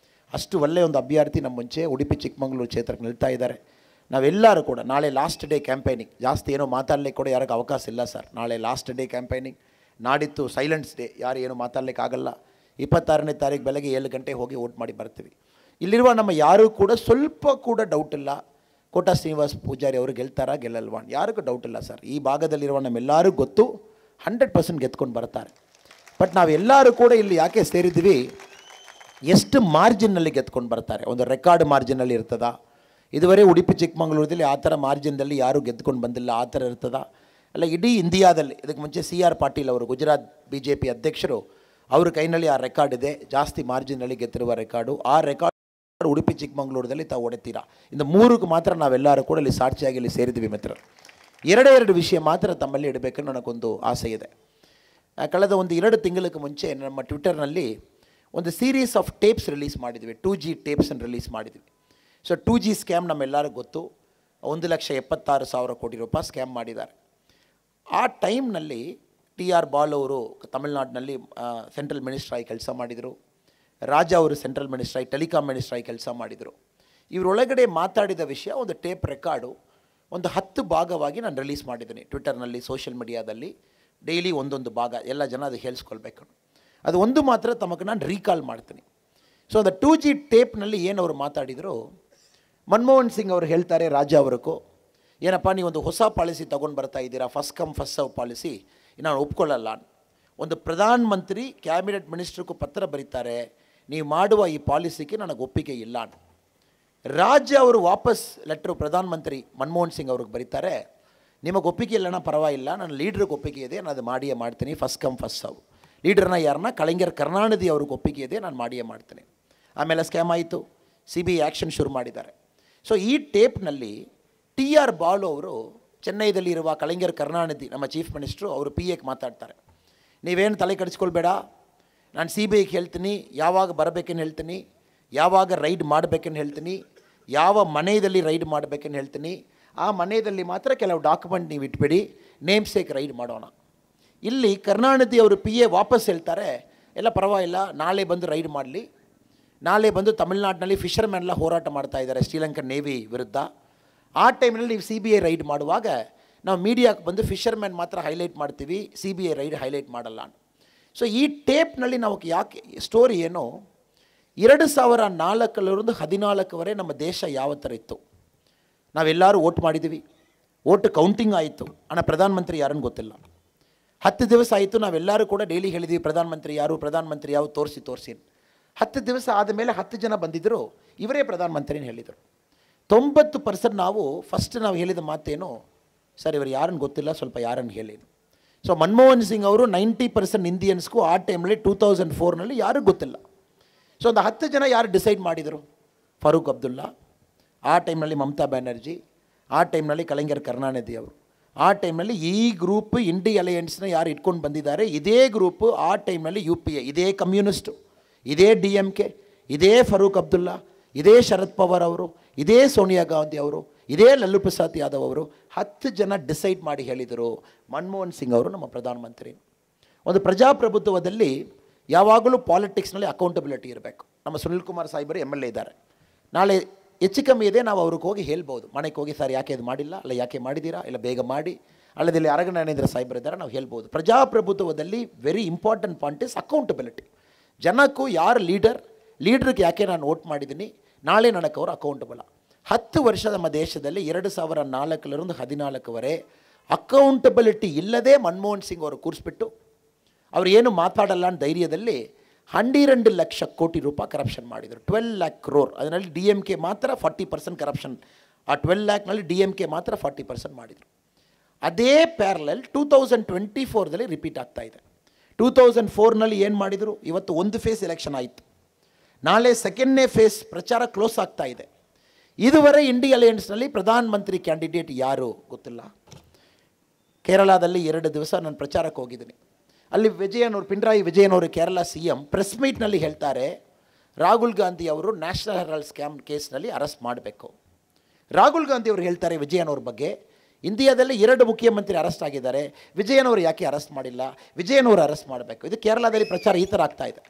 ಅಷ್ಟು ಒಳ್ಳೆಯ ಒಂದು ಅಭ್ಯರ್ಥಿ ನಮ್ಮ ಮುಂಚೆ ಉಡುಪಿ ಚಿಕ್ಕಮಗಳೂರು ಕ್ಷೇತ್ರಕ್ಕೆ ನಿಲ್ತಾ ಇದ್ದಾರೆ. ನಾವೆಲ್ಲರೂ ಕೂಡ ನಾಳೆ ಲಾಸ್ಟ್ ಡೇ ಕ್ಯಾಂಪೇನಿಂಗ್, ಜಾಸ್ತಿ ಏನೋ ಮಾತಾಡಲಿಕ್ಕೆ ಕೂಡ ಯಾರಿಗೂ ಅವಕಾಶ ಇಲ್ಲ ಸರ್. ನಾಳೆ ಲಾಸ್ಟ್ ಡೇ ಕ್ಯಾಂಪೇನಿಂಗ್, ನಾಡಿದ್ದು ಸೈಲೆನ್ಸ್ ಡೇ, ಯಾರು ಏನು ಮಾತಾಡಲಿಕ್ಕೆ ಆಗಲ್ಲ. 26ನೇ ತಾರೀಕು ಬೆಳಗ್ಗೆ 7 ಗಂಟೆ ಹೋಗಿ ವೋಟ್ ಮಾಡಿ ಬರ್ತೀವಿ. ಇಲ್ಲಿರುವ ನಮ್ಮ ಯಾರೂ ಕೂಡ ಸ್ವಲ್ಪ ಕೂಡ ಡೌಟ್ ಇಲ್ಲ, ಕೋಟಾ ಶ್ರೀನಿವಾಸ್ ಪೂಜಾರಿ ಅವರು ಗೆಲ್ತಾರಾ ಗೆಲ್ಲಲ್ವಾ, ಯಾರಿಗೂ ಡೌಟ್ ಇಲ್ಲ ಸರ್. ಈ ಭಾಗದಲ್ಲಿರುವ ನಮ್ಮೆಲ್ಲರಿಗೂ ಗೊತ್ತು 100% ಗೆದ್ಕೊಂಡು ಬರ್ತಾರೆ. ಬಟ್ ನಾವೆಲ್ಲರೂ ಕೂಡ ಇಲ್ಲಿ ಯಾಕೆ ಸೇರಿದ್ವಿ, ಎಷ್ಟು ಮಾರ್ಜಿನ್ನಲ್ಲಿ ಗೆದ್ಕೊಂಡು ಬರ್ತಾರೆ, ಒಂದು ರೆಕಾರ್ಡ್ ಮಾರ್ಜಿನಲ್ಲಿ ಇರ್ತದ. ಇದುವರೆ ಉಡುಪಿ ಚಿಕ್ಕಮಗಳೂರಲ್ಲಿ ಆ ಥರ ಮಾರ್ಜಿನ್ದಲ್ಲಿ ಯಾರೂ ಗೆದ್ಕೊಂಡು ಬಂದಿಲ್ಲ, ಆ ಥರ ಇರ್ತದ ಅಲ್ಲ ಇಡೀ ಇಂಡಿಯಾದಲ್ಲಿ. ಇದಕ್ಕೆ ಮುಂಚೆ CR ಪಾಟೀಲ್ ಅವರು ಗುಜರಾತ್ BJP ಅಧ್ಯಕ್ಷರು, ಅವ್ರ ಕೈನಲ್ಲಿ ಆ ರೆಕಾರ್ಡ್ ಇದೆ, ಜಾಸ್ತಿ ಮಾರ್ಜಿನ್ನಲ್ಲಿ ಗೆದ್ದಿರುವ ರೆಕಾರ್ಡು. ಆ ರೆಕಾರ್ಡ್ ಉಡುಪಿ ಚಿಕ್ಕಮಗಳೂರಲ್ಲಿ ತಾವು ಹೊಡೆತೀರಾ. ಇಂದು 3ಕ್ಕೆ ಮಾತ್ರ ನಾವೆಲ್ಲರೂ ಕೂಡ ಇಲ್ಲಿ ಸಾಕ್ಷಿಯಾಗಿ ಇಲ್ಲಿ ಸೇರಿದ್ವಿ ಮಿತ್ರರು. 2 ವಿಷಯ ಮಾತ್ರ ತಮ್ಮಲ್ಲಿ ಇಡಬೇಕನ್ನೋ ನನಗೊಂದು ಆಸೆ ಇದೆ. ಕಳೆದ ಒಂದು 2 ತಿಂಗಳಿಗೆ ಮುಂಚೆ ನಮ್ಮ ಟ್ವಿಟರ್ನಲ್ಲಿ ಒಂದು ಸೀರೀಸ್ ಆಫ್ ಟೇಪ್ಸ್ ರಿಲೀಸ್ ಮಾಡಿದ್ವಿ, 2G ಟೇಪ್ಸನ್ನು ರಿಲೀಸ್ ಮಾಡಿದ್ವಿ. ಸೊ 2G ಸ್ಕ್ಯಾಮ್ ನಮ್ಮೆಲ್ಲರಿಗೂ ಗೊತ್ತು, 1,76,000 ಕೋಟಿ ರೂಪಾಯಿ ಸ್ಕ್ಯಾಮ್ ಮಾಡಿದ್ದಾರೆ. ಆ ಟೈಮ್ನಲ್ಲಿ TR ಬಾಲ್ ಅವರು ತಮಿಳ್ನಾಡಿನಲ್ಲಿ ಸೆಂಟ್ರಲ್ ಮಿನಿಸ್ಟರ್ ಆಗಿ ಕೆಲಸ ಮಾಡಿದರು, ರಾಜಾ ಅವರು ಸೆಂಟ್ರಲ್ ಮಿನಿಸ್ಟರ್ ಆಗಿ ಟೆಲಿಕಾಂ ಮಿನಿಸ್ಟರ್ ಆಗಿ ಕೆಲಸ ಮಾಡಿದರು. ಇವರೊಳಗಡೆ ಮಾತಾಡಿದ ವಿಷಯ ಒಂದು ಟೇಪ್ ರೆಕಾರ್ಡು ಒಂದು 10 ಭಾಗವಾಗಿ ನಾನು ರಿಲೀಸ್ ಮಾಡಿದ್ದೀನಿ ಟ್ವಿಟರ್ನಲ್ಲಿ, ಸೋಷಿಯಲ್ ಮೀಡಿಯಾದಲ್ಲಿ. ಡೈಲಿ ಒಂದೊಂದು ಭಾಗ, ಎಲ್ಲ ಜನ ಅದು ಹೇಳಿಸ್ಕೊಳ್ಬೇಕು. ಅದು ಒಂದು ಮಾತ್ರ ತಮಗೆ ನಾನು ರೀಕಾಲ್ ಮಾಡ್ತೀನಿ. ಸೊ ಅದು 2G ಟೇಪ್ನಲ್ಲಿ ಏನು ಅವರು ಮಾತಾಡಿದರು, ಮನಮೋಹನ್ ಸಿಂಗ್ ಅವರು ಹೇಳ್ತಾರೆ ರಾಜಾ ಅವರಿಗೂ, ಏನಪ್ಪ ನೀವೊಂದು ಹೊಸ ಪಾಲಿಸಿ ತೊಗೊಂಡು ಬರ್ತಾ ಇದ್ದೀರಾ, first come first serve policy, ನಾನು ಒಪ್ಕೊಳ್ಳಲ್ಲ. ಒಂದು ಪ್ರಧಾನ ಮಂತ್ರಿ ಕ್ಯಾಬಿನೆಟ್ ಮಿನಿಸ್ಟ್ರಿಗೂ ಪತ್ರ ಬರೀತಾರೆ, ನೀವು ಮಾಡುವ ಈ ಪಾಲಿಸಿಗೆ ನನಗೆ ಒಪ್ಪಿಗೆ ಇಲ್ಲ. ರಾಜ್ಯ ಅವರು ವಾಪಸ್ ಲೆಟ್ರು ಪ್ರಧಾನಮಂತ್ರಿ ಮನಮೋಹನ್ ಸಿಂಗ್ ಅವ್ರಿಗೆ ಬರೀತಾರೆ, ನಿಮಗೆ ಒಪ್ಪಿಗೆ ಇಲ್ಲಣ್ಣ ಪರವಾಗಿಲ್ಲ, ನನ್ನ ಲೀಡ್ರಿಗೆ ಒಪ್ಪಿಗೆ ಇದೆ, ನಾನು ಅದು ಮಾಡಿಯೇ ಮಾಡ್ತೀನಿ, ಫಸ್ಟ್ ಕಮ್ ಫಸ್ಟ್ ಸರ್ವ್. ಲೀಡರ್ನ ಯಾರನ್ನ ಕಳಿಂಗರ್ ಕರುಣಾನಿಧಿ ಅವ್ರಿಗೆ ಒಪ್ಪಿಗೆ ಇದೆ, ನಾನು ಮಾಡಿಯೇ ಮಾಡ್ತೀನಿ. ಆಮೇಲೆ ಸ್ಕ್ಯಾಮ್ ಆಯಿತು, CBI ಆ್ಯಕ್ಷನ್ ಶುರು ಮಾಡಿದ್ದಾರೆ. ಸೊ ಈ ಟೇಪ್ನಲ್ಲಿ TR ಬಾಲು ಅವರು ಚೆನ್ನೈದಲ್ಲಿರುವ ಕಳಿಂಗರ್ ಕರುಣಾನಿಧಿ ನಮ್ಮ ಚೀಫ್ ಮಿನಿಸ್ಟ್ರು ಅವರು PAಗೆ ಮಾತಾಡ್ತಾರೆ. ನೀವೇನು ತಲೆ ಕೆಡಿಸ್ಕೊಳ್ಬೇಡ, ನಾನು CBIಗೆ ಹೇಳ್ತೀನಿ, ಯಾವಾಗ ಬರಬೇಕೇನು ಹೇಳ್ತೀನಿ, ಯಾವಾಗ ರೈಡ್ ಮಾಡಬೇಕೇನು ಹೇಳ್ತೀನಿ, ಯಾವ ಮನೆಯಲ್ಲಿ ರೈಡ್ ಮಾಡಬೇಕೇನು ಹೇಳ್ತೀನಿ, ಆ ಮನೆಯಲ್ಲಿ ಮಾತ್ರ ಕೆಲವು ಡಾಕ್ಯುಮೆಂಟ್ ನೀವು ಇಟ್ಬಿಡಿ, ನೇಮ್ ಸೇಕ್ ರೈಡ್ ಮಾಡೋಣ. ಇಲ್ಲಿ ಕರುಣಾನಿಧಿ ಅವರು PA ವಾಪಸ್ ಹೇಳ್ತಾರೆ, ಎಲ್ಲ ಪರವಾಗಿಲ್ಲ, ನಾಳೆ ಬಂದು ರೈಡ್ ಮಾಡಲಿ. ನಾಳೆ ಬಂದು ತಮಿಳ್ನಾಡಿನಲ್ಲಿ ಫಿಷರ್ಮ್ಯಾನ್ಲ ಹೋರಾಟ ಮಾಡ್ತಾ ಇದ್ದಾರೆ ಶ್ರೀಲಂಕನ್ ನೇವಿ ವಿರುದ್ಧ. ಆ ಟೈಮ್ನಲ್ಲಿ ನೀವು CBI ರೈಡ್ ಮಾಡುವಾಗ ನಾವು ಮೀಡಿಯಾಕ್ಕೆ ಬಂದು ಫಿಷರ್ಮ್ಯಾನ್ ಮಾತ್ರ ಹೈಲೈಟ್ ಮಾಡ್ತೀವಿ, CBI ರೈಡ್ ಹೈಲೈಟ್ ಮಾಡಲ್ಲ. ಸೊ ಈ ಟೇಪ್ನಲ್ಲಿ ನಾವು ಯಾಕೆ ಸ್ಟೋರಿ ಏನು, 2004 14ವರೆ ನಮ್ಮ ದೇಶ ಯಾವ ಥರ ಇತ್ತು. ನಾವೆಲ್ಲರೂ ವೋಟ್ ಮಾಡಿದ್ದೀವಿ, ವೋಟ್ ಕೌಂಟಿಂಗ್ ಆಯಿತು. ಅಣ್ಣ ಪ್ರಧಾನಮಂತ್ರಿ ಯಾರನ್ನು ಗೊತ್ತಿಲ್ಲ. 10 ದಿವಸ ಆಯಿತು, ನಾವೆಲ್ಲರೂ ಕೂಡ ಡೈಲಿ ಹೇಳಿದ್ದೀವಿ ಪ್ರಧಾನಮಂತ್ರಿ ಯಾರು ತೋರಿಸಿ. 10 ದಿವಸ ಆದಮೇಲೆ 10 ಜನ ಬಂದಿದ್ದರು, ಇವರೇ ಪ್ರಧಾನಮಂತ್ರಿನ ಹೇಳಿದರು. 90% ನಾವು ಫಸ್ಟ್ ನಾವು ಹೇಳಿದ ಮಾತೇನು, ಸರ್ ಇವರು ಯಾರನ್ನು ಗೊತ್ತಿಲ್ಲ, ಸ್ವಲ್ಪ ಯಾರನ್ನು ಹೇಳಿ. ಸೊ ಮನಮೋಹನ್ ಸಿಂಗ್ ಅವರು 90% ಇಂಡಿಯನ್ಸ್ಗೂ ಆ ಟೈಮಲ್ಲಿ 2004 ಯಾರಿಗೂ ಗೊತ್ತಿಲ್ಲ. ಸೊ ಒಂದು 10 ಜನ ಯಾರು ಡಿಸೈಡ್ ಮಾಡಿದರು, ಫಾರೂಕ್ ಅಬ್ದುಲ್ಲಾ, ಆ ಟೈಮ್ನಲ್ಲಿ ಮಮತಾ ಬ್ಯಾನರ್ಜಿ, ಆ ಟೈಮ್ನಲ್ಲಿ ಕಳಿಂಗರ್ ಕರುಣಾನಿಧಿ ಅವರು, ಆ ಟೈಮ್ನಲ್ಲಿ ಈ ಗ್ರೂಪ್ ಇಂಡಿ ಅಲಯನ್ಸ್ನ ಯಾರು ಇಟ್ಕೊಂಡು ಬಂದಿದ್ದಾರೆ, ಇದೇ ಗ್ರೂಪು ಆ ಟೈಮ್ನಲ್ಲಿ UPA, ಇದೇ ಕಮ್ಯುನಿಸ್ಟು, ಇದೇ DMK, ಇದೇ ಫಾರೂಕ್ ಅಬ್ದುಲ್ಲಾ, ಇದೇ ಶರದ್ ಪವಾರ್ ಅವರು, ಇದೇ ಸೋನಿಯಾ ಗಾಂಧಿ ಅವರು, ಇದೇ ಲಲ್ಲೂ ಪ್ರಸಾದ್ ಯಾದವ್ ಅವರು 10 ಜನ ಡಿಸೈಡ್ ಮಾಡಿ ಹೇಳಿದರು ಮನಮೋಹನ್ ಸಿಂಗ್ ಅವರು ನಮ್ಮ ಪ್ರಧಾನಮಂತ್ರಿ. ಒಂದು ಪ್ರಜಾಪ್ರಭುತ್ವದಲ್ಲಿ ಯಾವಾಗಲೂ ಪಾಲಿಟಿಕ್ಸ್ನಲ್ಲಿ ಅಕೌಂಟಬಿಲಿಟಿ ಇರಬೇಕು. ನಮ್ಮ ಸುನಿಲ್ ಕುಮಾರ್ ಸಾಹೇಬರು MLA ಇದ್ದಾರೆ, ನಾಳೆ ಹೆಚ್ಚು ಕಮ್ಮಿ ಇದೆ, ನಾವು ಅವ್ರಿಗೆ ಹೋಗಿ ಹೇಳ್ಬೋದು, ಮನೆಗೆ ಹೋಗಿ ಸರ್ ಯಾಕೆ ಇದು ಮಾಡಿಲ್ಲ, ಅಲ್ಲ ಯಾಕೆ ಮಾಡಿದ್ದೀರಾ, ಇಲ್ಲ ಬೇಗ ಮಾಡಿ, ಅಲ್ಲದಲ್ಲಿ ಅರಗಣೇಂದ್ರ ಸಾಹೇಬರಿದ್ದಾರೆ, ನಾವು ಹೇಳ್ಬೋದು. ಪ್ರಜಾಪ್ರಭುತ್ವದಲ್ಲಿ very important point is accountability. ಜನಕ್ಕೂ ಯಾರು ಲೀಡ್ರಿಗೆ ಯಾಕೆ ನಾನು ವೋಟ್ ಮಾಡಿದ್ದೀನಿ, ನಾಳೆ ನನಗೆ ಅವರು ಅಕೌಂಟಬಲ್. 10 ವರ್ಷ ನಮ್ಮ ದೇಶದಲ್ಲಿ 2004 14ವರೆ ಅಕೌಂಟಬಿಲಿಟಿ ಇಲ್ಲದೆ ಮನಮೋಹನ್ ಸಿಂಗ್ ಅವರು ಕೂರಿಸ್ಬಿಟ್ಟು ಅವ್ರು ಏನು ಮಾತಾಡಲ್ಲ ಅನ್ನೋ ಧೈರ್ಯದಲ್ಲಿ 12 ಲಕ್ಷ ಕೋಟಿ ರೂಪಾಯಿ ಕರಪ್ಷನ್ ಮಾಡಿದರು. 12 lakh crore. ಅದರಲ್ಲಿ DMK ಮಾತ್ರ 40% ಕರಪ್ಷನ್. ಆ 12 lakhನಲ್ಲಿ DMK ಮಾತ್ರ 40% ಮಾಡಿದರು. ಅದೇ ಪ್ಯಾರಲಲ್ 2024 ರಿಪೀಟ್ ಆಗ್ತಾ ಇದೆ. 2004 ಏನು ಮಾಡಿದರು, ಇವತ್ತು ಒಂದು ಫೇಸ್ ಎಲೆಕ್ಷನ್ ಆಯಿತು, ನಾಳೆ ಸೆಕೆಂಡ್ನೇ ಫೇಸ್ ಪ್ರಚಾರ ಕ್ಲೋಸ್ ಆಗ್ತಾ ಇದೆ. ಇದುವರೆ ಇಂಡಿ ಅಲಯನ್ಸ್ನಲ್ಲಿ ಪ್ರಧಾನಮಂತ್ರಿ ಕ್ಯಾಂಡಿಡೇಟ್ ಯಾರು ಗೊತ್ತಿಲ್ಲ. ಕೇರಳದಲ್ಲಿ 2 ದಿವಸ ನಾನು ಪ್ರಚಾರಕ್ಕೆ ಹೋಗಿದ್ದೀನಿ. ಅಲ್ಲಿ ಪಿಣರಾಯಿ ವಿಜಯನ್ ಅವರು ಕೇರಳ CM ಪ್ರೆಸ್ ಮೀಟ್ನಲ್ಲಿ ಹೇಳ್ತಾರೆ, ರಾಹುಲ್ ಗಾಂಧಿ ಅವರು ನ್ಯಾಷನಲ್ ಹೆರಾಲ್ಡ್ ಸ್ಕ್ಯಾಮ್ ಕೇಸ್ನಲ್ಲಿ ಅರೆಸ್ಟ್ ಮಾಡಬೇಕು. ರಾಹುಲ್ ಗಾಂಧಿ ಅವರು ಹೇಳ್ತಾರೆ ವಿಜಯನ್ ಅವ್ರ ಬಗ್ಗೆ, ಇಂಡಿಯಾದಲ್ಲಿ 2 ಮುಖ್ಯಮಂತ್ರಿ ಅರೆಸ್ಟ್ ಆಗಿದ್ದಾರೆ, ವಿಜಯನ್ ಅವರು ಯಾಕೆ ಅರೆಸ್ಟ್ ಮಾಡಿಲ್ಲ, ವಿಜಯನ್ ಅವರು ಅರೆಸ್ಟ್ ಮಾಡಬೇಕು. ಇದು ಕೇರಳದಲ್ಲಿ ಪ್ರಚಾರ ಈ ಥರ ಆಗ್ತಾ ಇದೆ.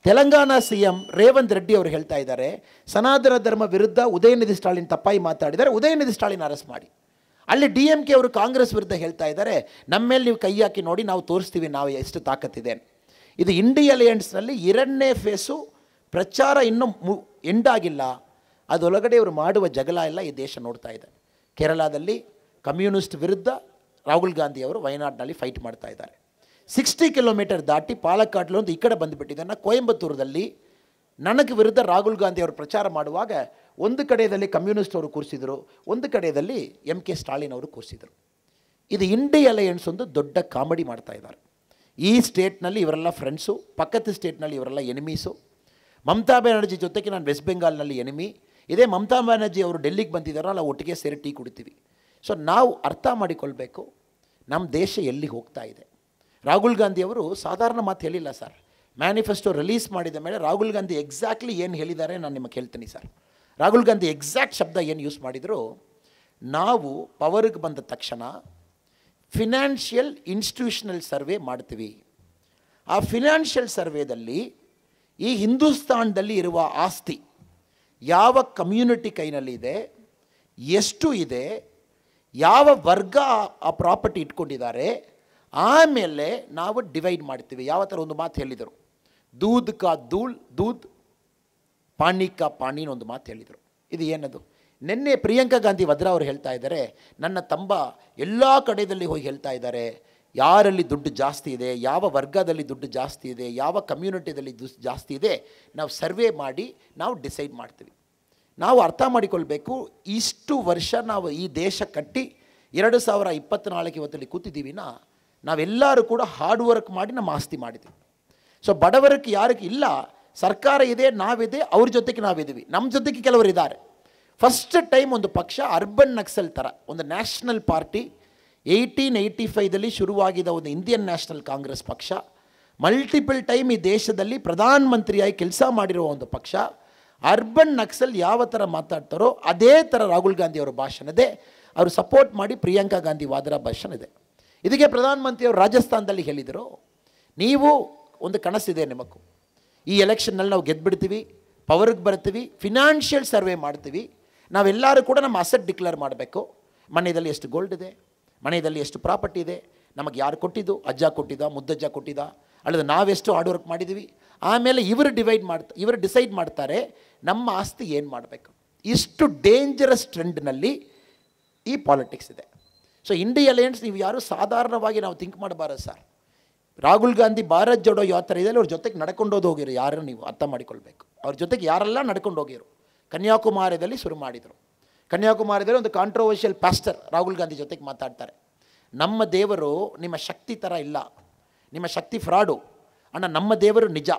ತೆಲಂಗಾಣ CM ರೇವಂತ್ ರೆಡ್ಡಿ ಅವರು ಹೇಳ್ತಾ ಇದ್ದಾರೆ, ಸನಾತನ ಧರ್ಮ ವಿರುದ್ಧ ಉದಯನಿಧಿ ಸ್ಟಾಲಿನ್ ತಪ್ಪಾಗಿ ಮಾತಾಡಿದ್ದಾರೆ, ಉದಯನಿಧಿ ಸ್ಟಾಲಿನ್ ಅರೆಸ್ಟ್ ಮಾಡಿ. ಅಲ್ಲಿ DMK ಅವರು ಕಾಂಗ್ರೆಸ್ ವಿರುದ್ಧ ಹೇಳ್ತಾ ಇದ್ದಾರೆ, ನಮ್ಮ ಮೇಲೆ ನೀವು ಕೈ ಹಾಕಿ ನೋಡಿ, ನಾವು ತೋರಿಸ್ತೀವಿ ನಾವು ಎಷ್ಟು ತಾಕತ್ತಿದೆ. ಇದು ಇಂಡಿ ಅಲಯನ್ಸ್ನಲ್ಲಿ 2ನೇ ಫೇಸು ಪ್ರಚಾರ ಇನ್ನೂ ಎಂಡಾಗಿಲ್ಲ. ಅದರೊಳಗಡೆ ಇವರು ಮಾಡುವ ಜಗಳ ಎಲ್ಲ ಈ ದೇಶ ನೋಡ್ತಾ ಇದೆ. ಕೇರಳದಲ್ಲಿ ಕಮ್ಯುನಿಸ್ಟ್ ವಿರುದ್ಧ ರಾಹುಲ್ ಗಾಂಧಿ ಅವರು ವಯನಾಡ್ನಲ್ಲಿ ಫೈಟ್ ಮಾಡ್ತಾ ಇದ್ದಾರೆ. 60 ಕಿಲೋಮೀಟರ್ ದಾಟಿ ಪಾಲಕ್ಕಾಡ್ಲು ಒಂದು ಈ ಕಡೆ ಬಂದುಬಿಟ್ಟಿದ್ದನ್ನು ಕೊಯಂಬತ್ತೂರದಲ್ಲಿ ನನಗೆ ವಿರುದ್ಧ ರಾಹುಲ್ ಗಾಂಧಿ ಅವರು ಪ್ರಚಾರ ಮಾಡುವಾಗ ಒಂದು ಕಡೆಯಲ್ಲಿ ಕಮ್ಯುನಿಸ್ಟ್ ಅವರು ಕೂರಿಸಿದರು, ಒಂದು ಕಡೆಯಲ್ಲಿ MK ಸ್ಟಾಲಿನ್ ಅವರು ಕೂರಿಸಿದರು. ಇದು ಇಂಡಿ ಅಲಯನ್ಸ್ ಒಂದು ದೊಡ್ಡ ಕಾಮಿಡಿ ಮಾಡ್ತಾ ಇದ್ದಾರೆ. ಈ ಸ್ಟೇಟ್ನಲ್ಲಿ ಇವರೆಲ್ಲ ಫ್ರೆಂಡ್ಸು, ಪಕ್ಕದ ಸ್ಟೇಟ್ನಲ್ಲಿ ಇವರೆಲ್ಲ ಎನಿಮೀಸು. ಮಮತಾ ಬ್ಯಾನರ್ಜಿ ಜೊತೆಗೆ ನಾನು ವೆಸ್ಟ್ ಬೆಂಗಾಲ್ನಲ್ಲಿ ಎನಿಮಿ. ಇದೇ ಮಮತಾ ಬ್ಯಾನರ್ಜಿ ಅವರು ಡೆಲ್ಲಿಗೆ ಬಂದಿದ್ದಾರೋ ನಾವು ಒಟ್ಟಿಗೆ ಸೇರಿ ಟೀ ಕುಡಿತೀವಿ. ಸೊ ನಾವು ಅರ್ಥ ಮಾಡಿಕೊಳ್ಬೇಕು ನಮ್ಮ ದೇಶ ಎಲ್ಲಿ ಹೋಗ್ತಾ ಇದೆ. ರಾಹುಲ್ ಗಾಂಧಿ ಅವರು ಸಾಧಾರಣ ಮಾತು ಹೇಳಿಲ್ಲ ಸರ್. ಮ್ಯಾನಿಫೆಸ್ಟೋ ರಿಲೀಸ್ ಮಾಡಿದ ಮೇಲೆ ರಾಹುಲ್ ಗಾಂಧಿ ಎಕ್ಸಾಕ್ಟ್ಲಿ ಏನು ಹೇಳಿದ್ದಾರೆ ನಾನು ನಿಮಗೆ ಹೇಳ್ತೀನಿ ಸರ್. ರಾಹುಲ್ ಗಾಂಧಿ ಎಕ್ಸಾಕ್ಟ್ ಶಬ್ದ ಏನು ಯೂಸ್ ಮಾಡಿದರು, ನಾವು ಪವರ್ಗೆ ಬಂದ ತಕ್ಷಣ ಫಿನಾನ್ಷಿಯಲ್ ಇನ್ಸ್ಟಿಟ್ಯೂಷನಲ್ ಸರ್ವೆ ಮಾಡ್ತೀವಿ. ಆ ಫಿನಾನ್ಷಿಯಲ್ ಸರ್ವೇದಲ್ಲಿ ಈ ಹಿಂದೂಸ್ತಾನದಲ್ಲಿ ಇರುವ ಆಸ್ತಿ ಯಾವ ಕಮ್ಯುನಿಟಿ ಕೈನಲ್ಲಿದೆ, ಎಷ್ಟು ಇದೆ, ಯಾವ ವರ್ಗ ಆ ಪ್ರಾಪರ್ಟಿ ಇಟ್ಕೊಂಡಿದ್ದಾರೆ, ಆಮೇಲೆ ನಾವು ಡಿವೈಡ್ ಮಾಡ್ತೀವಿ. ಯಾವ ಥರ ಒಂದು ಮಾತು ಹೇಳಿದರು, ದೂದ್ ಕಾ ದೂದ್ ಪಾನಿ ಕಾ ಪಾನಿ ಒಂದು ಮಾತು ಹೇಳಿದರು. ಇದು ಏನದು? ನಿನ್ನೆ ಪ್ರಿಯಾಂಕಾ ಗಾಂಧಿ ವದ್ರಾ ಅವರು ಹೇಳ್ತಾ ಇದ್ದಾರೆ, ನನ್ನ ತಂಬ ಎಲ್ಲ ಕಡೆಯಲ್ಲಿ ಹೋಗಿ ಹೇಳ್ತಾ ಇದ್ದಾರೆ, ಯಾರಲ್ಲಿ ದುಡ್ಡು ಜಾಸ್ತಿ ಇದೆ, ಯಾವ ವರ್ಗದಲ್ಲಿ ದುಡ್ಡು ಜಾಸ್ತಿ ಇದೆ, ಯಾವ ಕಮ್ಯುನಿಟಿಯಲ್ಲಿ ಜಾಸ್ತಿ ಇದೆ, ನಾವು ಸರ್ವೆ ಮಾಡಿ ನಾವು ಡಿಸೈಡ್ ಮಾಡ್ತೀವಿ. ನಾವು ಅರ್ಥ ಮಾಡಿಕೊಳ್ಬೇಕು, ಇಷ್ಟು ವರ್ಷ ನಾವು ಈ ದೇಶ ಕಟ್ಟಿ 2024 ಇವತ್ತಲ್ಲಿ ಕೂತಿದ್ದೀವಿನ ನಾವೆಲ್ಲರೂ ಕೂಡ ಹಾರ್ಡ್ ವರ್ಕ್ ಮಾಡಿ ನಮ್ಮ ಆಸ್ತಿ ಮಾಡಿದ್ದೀವಿ. ಸೊ ಬಡವರಿಗೆ ಯಾರಿಗೆ ಇಲ್ಲ, ಸರ್ಕಾರ ಇದೆ, ನಾವಿದೆ, ಅವ್ರ ಜೊತೆಗೆ ನಾವಿದ್ದೀವಿ, ನಮ್ಮ ಜೊತೆಗೆ ಕೆಲವರು ಇದ್ದಾರೆ. ಫಸ್ಟ್ ಟೈಮ್ ಒಂದು ಪಕ್ಷ ಅರ್ಬನ್ ನಕ್ಸಲ್ ಥರ ಒಂದು ನ್ಯಾಷನಲ್ ಪಾರ್ಟಿ 1885ದಲ್ಲಿ ಶುರುವಾಗಿದ್ದ ಒಂದು ಇಂಡಿಯನ್ ನ್ಯಾಷನಲ್ ಕಾಂಗ್ರೆಸ್ ಪಕ್ಷ ಮಲ್ಟಿಪಲ್ ಟೈಮ್ ಈ ದೇಶದಲ್ಲಿ ಪ್ರಧಾನಮಂತ್ರಿಯಾಗಿ ಕೆಲಸ ಮಾಡಿರೋ ಒಂದು ಪಕ್ಷ. ಅರ್ಬನ್ ನಕ್ಸಲ್ ಯಾವ ಥರ ಮಾತಾಡ್ತಾರೋ ಅದೇ ಥರ ರಾಹುಲ್ ಗಾಂಧಿ ಅವರ ಭಾಷಣ ಇದೆ. ಅವರು ಸಪೋರ್ಟ್ ಮಾಡಿ ಪ್ರಿಯಾಂಕಾ ಗಾಂಧಿ ವಾದ್ರಾ ಭಾಷಣ ಇದೆ. ಇದಕ್ಕೆ ಪ್ರಧಾನಮಂತ್ರಿಯವರು ರಾಜಸ್ಥಾನದಲ್ಲಿ ಹೇಳಿದರು, ನೀವು ಒಂದು ಕನಸಿದೆ ನಿಮಗೂ, ಈ ಎಲೆಕ್ಷನ್ನಲ್ಲಿ ನಾವು ಗೆದ್ದುಬಿಡ್ತೀವಿ, ಪವರ್ಗೆ ಬರ್ತೀವಿ, ಫಿನಾನ್ಷಿಯಲ್ ಸರ್ವೆ ಮಾಡ್ತೀವಿ, ನಾವೆಲ್ಲರೂ ಕೂಡ ನಮ್ಮ ಅಸೆಟ್ ಡಿಕ್ಲೇರ್ ಮಾಡಬೇಕು. ಮನೆಯಲ್ಲಿ ಎಷ್ಟು ಗೋಲ್ಡ್ ಇದೆ, ಮನೆಯಲ್ಲಿ ಎಷ್ಟು ಪ್ರಾಪರ್ಟಿ ಇದೆ, ನಮಗೆ ಯಾರು ಕೊಟ್ಟಿದ್ದು, ಅಜ್ಜ ಕೊಟ್ಟಿದ್ದ, ಮುದ್ದಜ್ಜ ಕೊಟ್ಟಿದ್ದ, ಅಲ್ಲದೆ ನಾವೆಷ್ಟು ಹಾರ್ಡ್ ವರ್ಕ್ ಮಾಡಿದ್ದೀವಿ, ಆಮೇಲೆ ಇವರು ಡಿಸೈಡ್ ಮಾಡ್ತಾರೆ ನಮ್ಮ ಆಸ್ತಿ ಏನು ಮಾಡಬೇಕು. ಇಷ್ಟು ಡೇಂಜರಸ್ ಟ್ರೆಂಡ್ನಲ್ಲಿ ಈ ಪಾಲಿಟಿಕ್ಸ್ ಇದೆ. ಸೊ ಇಂಡಿಯಾ ಅಲಯನ್ಸ್ ನೀವು ಯಾರು ಸಾಧಾರಣವಾಗಿ ನಾವು ಥಿಂಕ್ ಮಾಡಬಾರದು ಸರ್. ರಾಹುಲ್ ಗಾಂಧಿ ಭಾರತ್ ಜೋಡೋ ಯಾತ್ರೆ ಇದೆ, ಅವ್ರ ಜೊತೆಗೆ ನಡ್ಕೊಂಡು ಹೋಗಿರು, ಯಾರು ನೀವು ಅರ್ಥ ಮಾಡಿಕೊಳ್ಬೇಕು. ಅವ್ರ ಜೊತೆಗೆ ಯಾರೆಲ್ಲ ನಡ್ಕೊಂಡು ಹೋಗಿರು, ಕನ್ಯಾಕುಮಾರಿಯಲ್ಲಿ ಶುರು ಮಾಡಿದರು. ಕನ್ಯಾಕುಮಾರಿಯಲ್ಲಿ ಒಂದು ಕಾಂಟ್ರವರ್ಷಿಯಲ್ ಪಾಸ್ಟರ್ ರಾಹುಲ್ ಗಾಂಧಿ ಜೊತೆಗೆ ಮಾತಾಡ್ತಾರೆ, ನಮ್ಮ ದೇವರು ನಿಮ್ಮ ಶಕ್ತಿ ಥರ ಇಲ್ಲ, ನಿಮ್ಮ ಶಕ್ತಿ ಫ್ರಾಡು ಅಣ್ಣ, ನಮ್ಮ ದೇವರು ನಿಜ.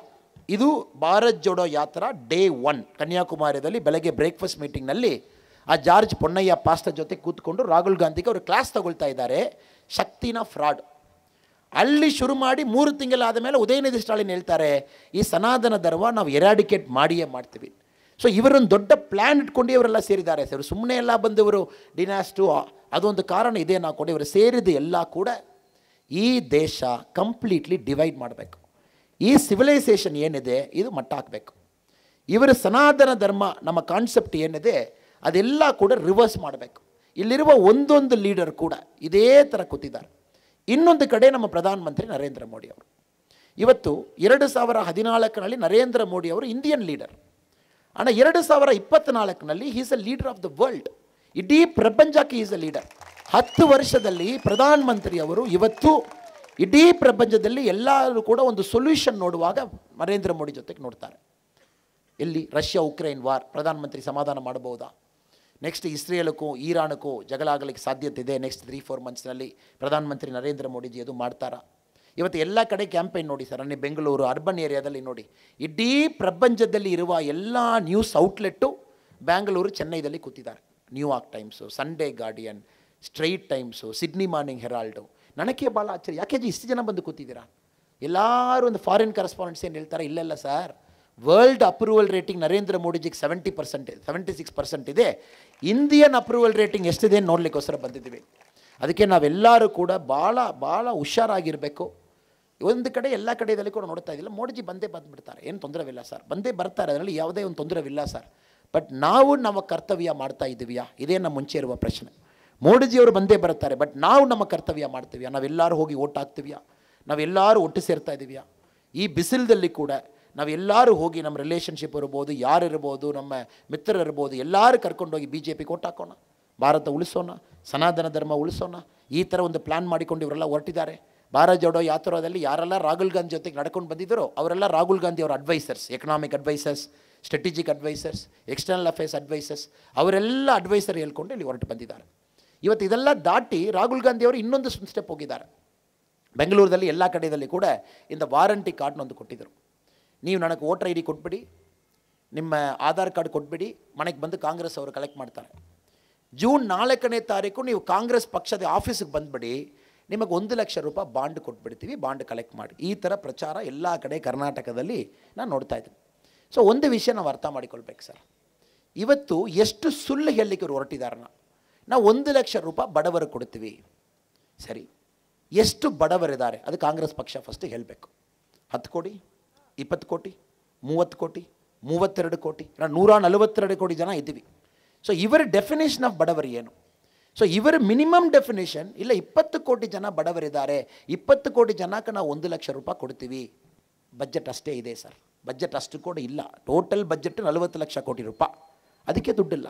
ಇದು ಭಾರತ್ ಜೋಡೋ ಯಾತ್ರಾ ಡೇ 1 ಕನ್ಯಾಕುಮಾರಿಯಲ್ಲಿ ಬೆಳಗ್ಗೆ ಬ್ರೇಕ್ಫಾಸ್ಟ್ ಮೀಟಿಂಗ್ನಲ್ಲಿ ಆ ಜಾರ್ಜ್ ಪೊನ್ನಯ್ಯ ಪಾಸ್ಟರ್ ಜೊತೆ ಕೂತ್ಕೊಂಡು ರಾಹುಲ್ ಗಾಂಧಿಗೆ ಅವರು ಕ್ಲಾಸ್ ತಗೊಳ್ತಾ ಇದ್ದಾರೆ, ಶಕ್ತಿನ ಫ್ರಾಡ್. ಅಲ್ಲಿ ಶುರು ಮಾಡಿ 3 ತಿಂಗಳಾದ ಮೇಲೆ ಉದಯನಿಧಿ ಸ್ಟಾಲಿನ್ ಹೇಳ್ತಾರೆ, ಈ ಸನಾತನ ಧರ್ಮ ನಾವು ಎರಾಡಿಕೇಟ್ ಮಾಡಿಯೇ ಮಾಡ್ತೀವಿ. ಸೊ ಇವರೊಂದು ದೊಡ್ಡ ಪ್ಲ್ಯಾನ್ ಇಟ್ಕೊಂಡು ಇವರೆಲ್ಲ ಸೇರಿದ್ದಾರೆ ಸರ್. ಸುಮ್ಮನೆ ಎಲ್ಲ ಬಂದವರು ಡಿನಾಸ್ಟು ಅದೊಂದು ಕಾರಣ ಇದೆ ನಾಕೊಂಡು ಇವರು ಸೇರಿದ ಎಲ್ಲ ಕೂಡ ಈ ದೇಶ ಕಂಪ್ಲೀಟ್ಲಿ ಡಿವೈಡ್ ಮಾಡಬೇಕು. ಈ ಸಿವಿಲೈಸೇಷನ್ ಏನಿದೆ ಇದು ಮಟ್ಟ ಹಾಕಬೇಕು. ಇವರ ಸನಾತನ ಧರ್ಮ ನಮ್ಮ ಕಾನ್ಸೆಪ್ಟ್ ಏನಿದೆ ಅದೆಲ್ಲ ಕೂಡ ರಿವರ್ಸ್ ಮಾಡಬೇಕು. ಇಲ್ಲಿರುವ ಒಂದೊಂದು ಲೀಡರ್ ಕೂಡ ಇದೇ ಥರ ಕೂತಿದ್ದಾರೆ. ಇನ್ನೊಂದು ಕಡೆ ನಮ್ಮ ಪ್ರಧಾನಮಂತ್ರಿ ನರೇಂದ್ರ ಮೋದಿ ಅವರು ಇವತ್ತು 2014ನಲ್ಲಿ ನರೇಂದ್ರ ಮೋದಿ ಅವರು ಇಂಡಿಯನ್ ಲೀಡರ್. ಅಣ್ಣ 2024ನಲ್ಲಿ is a leader of the world. ಇಡೀ ಪ್ರಪಂಚಕ್ಕೆ ಈಸ್ ಅ ಲೀಡರ್. 10 ವರ್ಷದಲ್ಲಿ ಪ್ರಧಾನಮಂತ್ರಿ ಅವರು ಇವತ್ತು ಇಡೀ ಪ್ರಪಂಚದಲ್ಲಿ ಎಲ್ಲರೂ ಕೂಡ ಒಂದು ಸೊಲ್ಯೂಷನ್ ನೋಡುವಾಗ ನರೇಂದ್ರ ಮೋದಿ ಜೊತೆಗೆ ನೋಡ್ತಾರೆ. ಎಲ್ಲಿ ರಷ್ಯಾ ಉಕ್ರೇನ್ ವಾರ್, ಪ್ರಧಾನಮಂತ್ರಿ ಸಮಾಧಾನ ಮಾಡಬಹುದಾ? ನೆಕ್ಸ್ಟ್ ಇಸ್ರೇಲಕ್ಕೂ ಇರಾನಕ್ಕೂ ಜಗಳ ಆಗಲಿಕ್ಕೆ ಸಾಧ್ಯತೆ ಇದೆ. ನೆಕ್ಸ್ಟ್ 3-4 ಮಂತ್ಸ್ನಲ್ಲಿ ಪ್ರಧಾನಮಂತ್ರಿ ನರೇಂದ್ರ ಮೋದಿಜಿ ಅದು ಮಾಡ್ತಾರಾ? ಇವತ್ತು ಎಲ್ಲ ಕಡೆ ಕ್ಯಾಂಪೇನ್ ನೋಡಿ ಸರ್. ನೀವು ಬೆಂಗಳೂರು ಅರ್ಬನ್ ಏರಿಯಾದಲ್ಲಿ ನೋಡಿ, ಇಡೀ ಪ್ರಪಂಚದಲ್ಲಿ ಇರುವ ಎಲ್ಲ ನ್ಯೂಸ್ ಔಟ್ಲೆಟ್ಟು ಬ್ಯಾಂಗ್ಳೂರು ಚೆನ್ನೈದಲ್ಲಿ ಕೂತಿದ್ದಾರೆ. New York Times, Sunday Guardian, Straits Times, Sydney Morning Herald. ನನಗೆ ಭಾಳ ಆಶ್ಚರ್ಯ, ಯಾಕೆ ಇಷ್ಟು ಜನ ಬಂದು ಕೂತಿದ್ದೀರಾ? ಎಲ್ಲರೂ ಒಂದು ಫಾರಿನ್ ಕರೆಸ್ಪಾಂಡೆಂಟ್ಸ್ ಏನು ಹೇಳ್ತಾರೆ, ಇಲ್ಲೆಲ್ಲ sir world approval rating Narendra ಮೋದಿಜಿಗೆ 76% ಇದೆ, ಇಂಡಿಯನ್ ಅಪ್ರೂವಲ್ ರೇಟಿಂಗ್ ಎಷ್ಟಿದೆ ನೋಡಲಿಕ್ಕೋಸ್ಕರ ಬಂದಿದ್ದೀವಿ. ಅದಕ್ಕೆ ನಾವೆಲ್ಲರೂ ಕೂಡ ಭಾಳ ಹುಷಾರಾಗಿರಬೇಕು. ಒಂದು ಕಡೆ ಎಲ್ಲ ಕಡೆಯಲ್ಲಿ ಕೂಡ ನೋಡ್ತಾ ಇದ್ದಿಲ್ಲ, ಮೋದಿಜಿ ಬಂದ್ಬಿಡ್ತಾರೆ, ಏನು ತೊಂದರೆವಿಲ್ಲ ಸರ್, ಬರ್ತಾರೆ, ಅದರಲ್ಲಿ ಯಾವುದೇ ಒಂದು ತೊಂದರೆವಿಲ್ಲ ಸರ್. ಬಟ್ ನಾವು ನಮ್ಮ ಕರ್ತವ್ಯ ಮಾಡ್ತಾ ಇದ್ದೀವಿಯಾ? ಇದೇ ನಮ್ಮ ಮುಂಚೆ ಇರುವ ಪ್ರಶ್ನೆ. ಮೋದಿಜಿಯವರು ಬರ್ತಾರೆ, ಬಟ್ ನಾವು ನಮ್ಮ ಕರ್ತವ್ಯ ಮಾಡ್ತೀವಿಯಾ? ನಾವೆಲ್ಲರೂ ಹೋಗಿ ಓಟ್ ಹಾಕ್ತೀವಿಯಾ? ನಾವೆಲ್ಲರೂ ಒಟ್ಟು ಸೇರ್ತಾ ಇದ್ದೀವಿಯಾ? ಈ ಬಿಸಿಲದಲ್ಲಿ ಕೂಡ ನಾವೆಲ್ಲರೂ ಹೋಗಿ ನಮ್ಮ ರಿಲೇಷನ್ಶಿಪ್ ಇರ್ಬೋದು, ಯಾರು ಇರ್ಬೋದು, ನಮ್ಮ ಮಿತ್ರರು ಇರ್ಬೋದು, ಎಲ್ಲರೂ ಕರ್ಕೊಂಡೋಗಿ BJPಗೆ ಓಟ್ ಹಾಕೋಣ, ಭಾರತ ಉಳಿಸೋಣ, ಸನಾತನ ಧರ್ಮ ಉಳಿಸೋಣ. ಈ ಥರ ಒಂದು ಪ್ಲ್ಯಾನ್ ಮಾಡಿಕೊಂಡು ಇವರೆಲ್ಲ ಹೊರಟಿದ್ದಾರೆ. ಭಾರತ್ ಜೋಡೋ ಯಾತ್ರಾದಲ್ಲಿ ಯಾರೆಲ್ಲ ರಾಹುಲ್ ಗಾಂಧಿ ಜೊತೆಗೆ ನಡ್ಕೊಂಡು ಬಂದಿದ್ದಾರೋ ಅವರೆಲ್ಲ ರಾಹುಲ್ ಗಾಂಧಿ ಅವರ advisers, economic advisers, strategic advisers, external affairs advisers, ಅವರೆಲ್ಲ ಅಡ್ವೈಸರ್ ಹೇಳ್ಕೊಂಡು ಇಲ್ಲಿ ಹೊರಟು ಬಂದಿದ್ದಾರೆ. ಇವತ್ತು ಇದೆಲ್ಲ ದಾಟಿ ರಾಹುಲ್ ಗಾಂಧಿ ಅವರು ಇನ್ನೊಂದು ಸ್ಟೆಪ್ ಹೋಗಿದ್ದಾರೆ. ಬೆಂಗಳೂರಲ್ಲಿ ಎಲ್ಲ ಕಡೆಯಲ್ಲಿ ಕೂಡ ಇಂದ ವಾರಂಟಿ ಕಾರ್ಡ್ನೊಂದು ಕೊಟ್ಟಿದ್ದರು. ನೀವು ನನಗೆ ವೋಟರ್ ID ಕೊಟ್ಬಿಡಿ, ನಿಮ್ಮ ಆಧಾರ್ ಕಾರ್ಡ್ ಕೊಟ್ಬಿಡಿ, ಮನೆಗೆ ಬಂದು ಕಾಂಗ್ರೆಸ್ ಅವರು ಕಲೆಕ್ಟ್ ಮಾಡ್ತಾರೆ. ಜೂನ್ 4ನೇ ತಾರೀಕು ನೀವು ಕಾಂಗ್ರೆಸ್ ಪಕ್ಷದ ಆಫೀಸಿಗೆ ಬಂದುಬಿಡಿ, ನಿಮಗೆ 1 ಲಕ್ಷ ರೂಪಾಯಿ ಬಾಂಡ್ ಕೊಟ್ಬಿಡ್ತೀವಿ, ಬಾಂಡ್ ಕಲೆಕ್ಟ್ ಮಾಡಿ. ಈ ಥರ ಪ್ರಚಾರ ಎಲ್ಲ ಕಡೆ ಕರ್ನಾಟಕದಲ್ಲಿ ನಾನು ನೋಡ್ತಾ ಇದ್ದೀನಿ. ಸೊ ಒಂದು ವಿಷಯ ನಾವು ಅರ್ಥ ಮಾಡಿಕೊಳ್ಬೇಕು ಸರ್, ಇವತ್ತು ಎಷ್ಟು ಸುಳ್ಳು ಹೇಳಲಿಕ್ಕೆ ಹೊರಟಿದ್ದಾರೆ. ನಾವು 1 ಲಕ್ಷ ರೂಪಾಯಿ ಬಡವರು ಕೊಡ್ತೀವಿ, ಸರಿ, ಎಷ್ಟು ಬಡವರಿದ್ದಾರೆ ಅದು ಕಾಂಗ್ರೆಸ್ ಪಕ್ಷ ಫಸ್ಟ್ ಹೇಳಬೇಕು. 10 ಕೋಟಿ, 20 ಕೋಟಿ, 30 ಕೋಟಿ, 32 ಕೋಟಿ, 142 ಕೋಟಿ ಜನ ಇದ್ದೀವಿ. ಸೊ ಇವರ ಡೆಫಿನೇಷನ್ ಆಫ್ ಬಡವರು ಏನು? ಸೊ ಇವರ ಮಿನಿಮಮ್ ಡೆಫಿನೇಷನ್ ಇಲ್ಲ, 20 ಕೋಟಿ ಜನ ಬಡವರಿದ್ದಾರೆ, 20 ಕೋಟಿ ಜನಕ್ಕೆ ನಾವು 1 ಲಕ್ಷ ರೂಪಾಯಿ ಕೊಡ್ತೀವಿ. ಬಜೆಟ್ ಅಷ್ಟೇ ಇದೆ ಸರ್, ಬಜೆಟ್ ಅಷ್ಟು ಕೂಡ ಇಲ್ಲ. ಟೋಟಲ್ ಬಜೆಟ್ 40 ಲಕ್ಷ ಕೋಟಿ ರೂಪಾಯಿ, ಅದಕ್ಕೆ ದುಡ್ಡಿಲ್ಲ.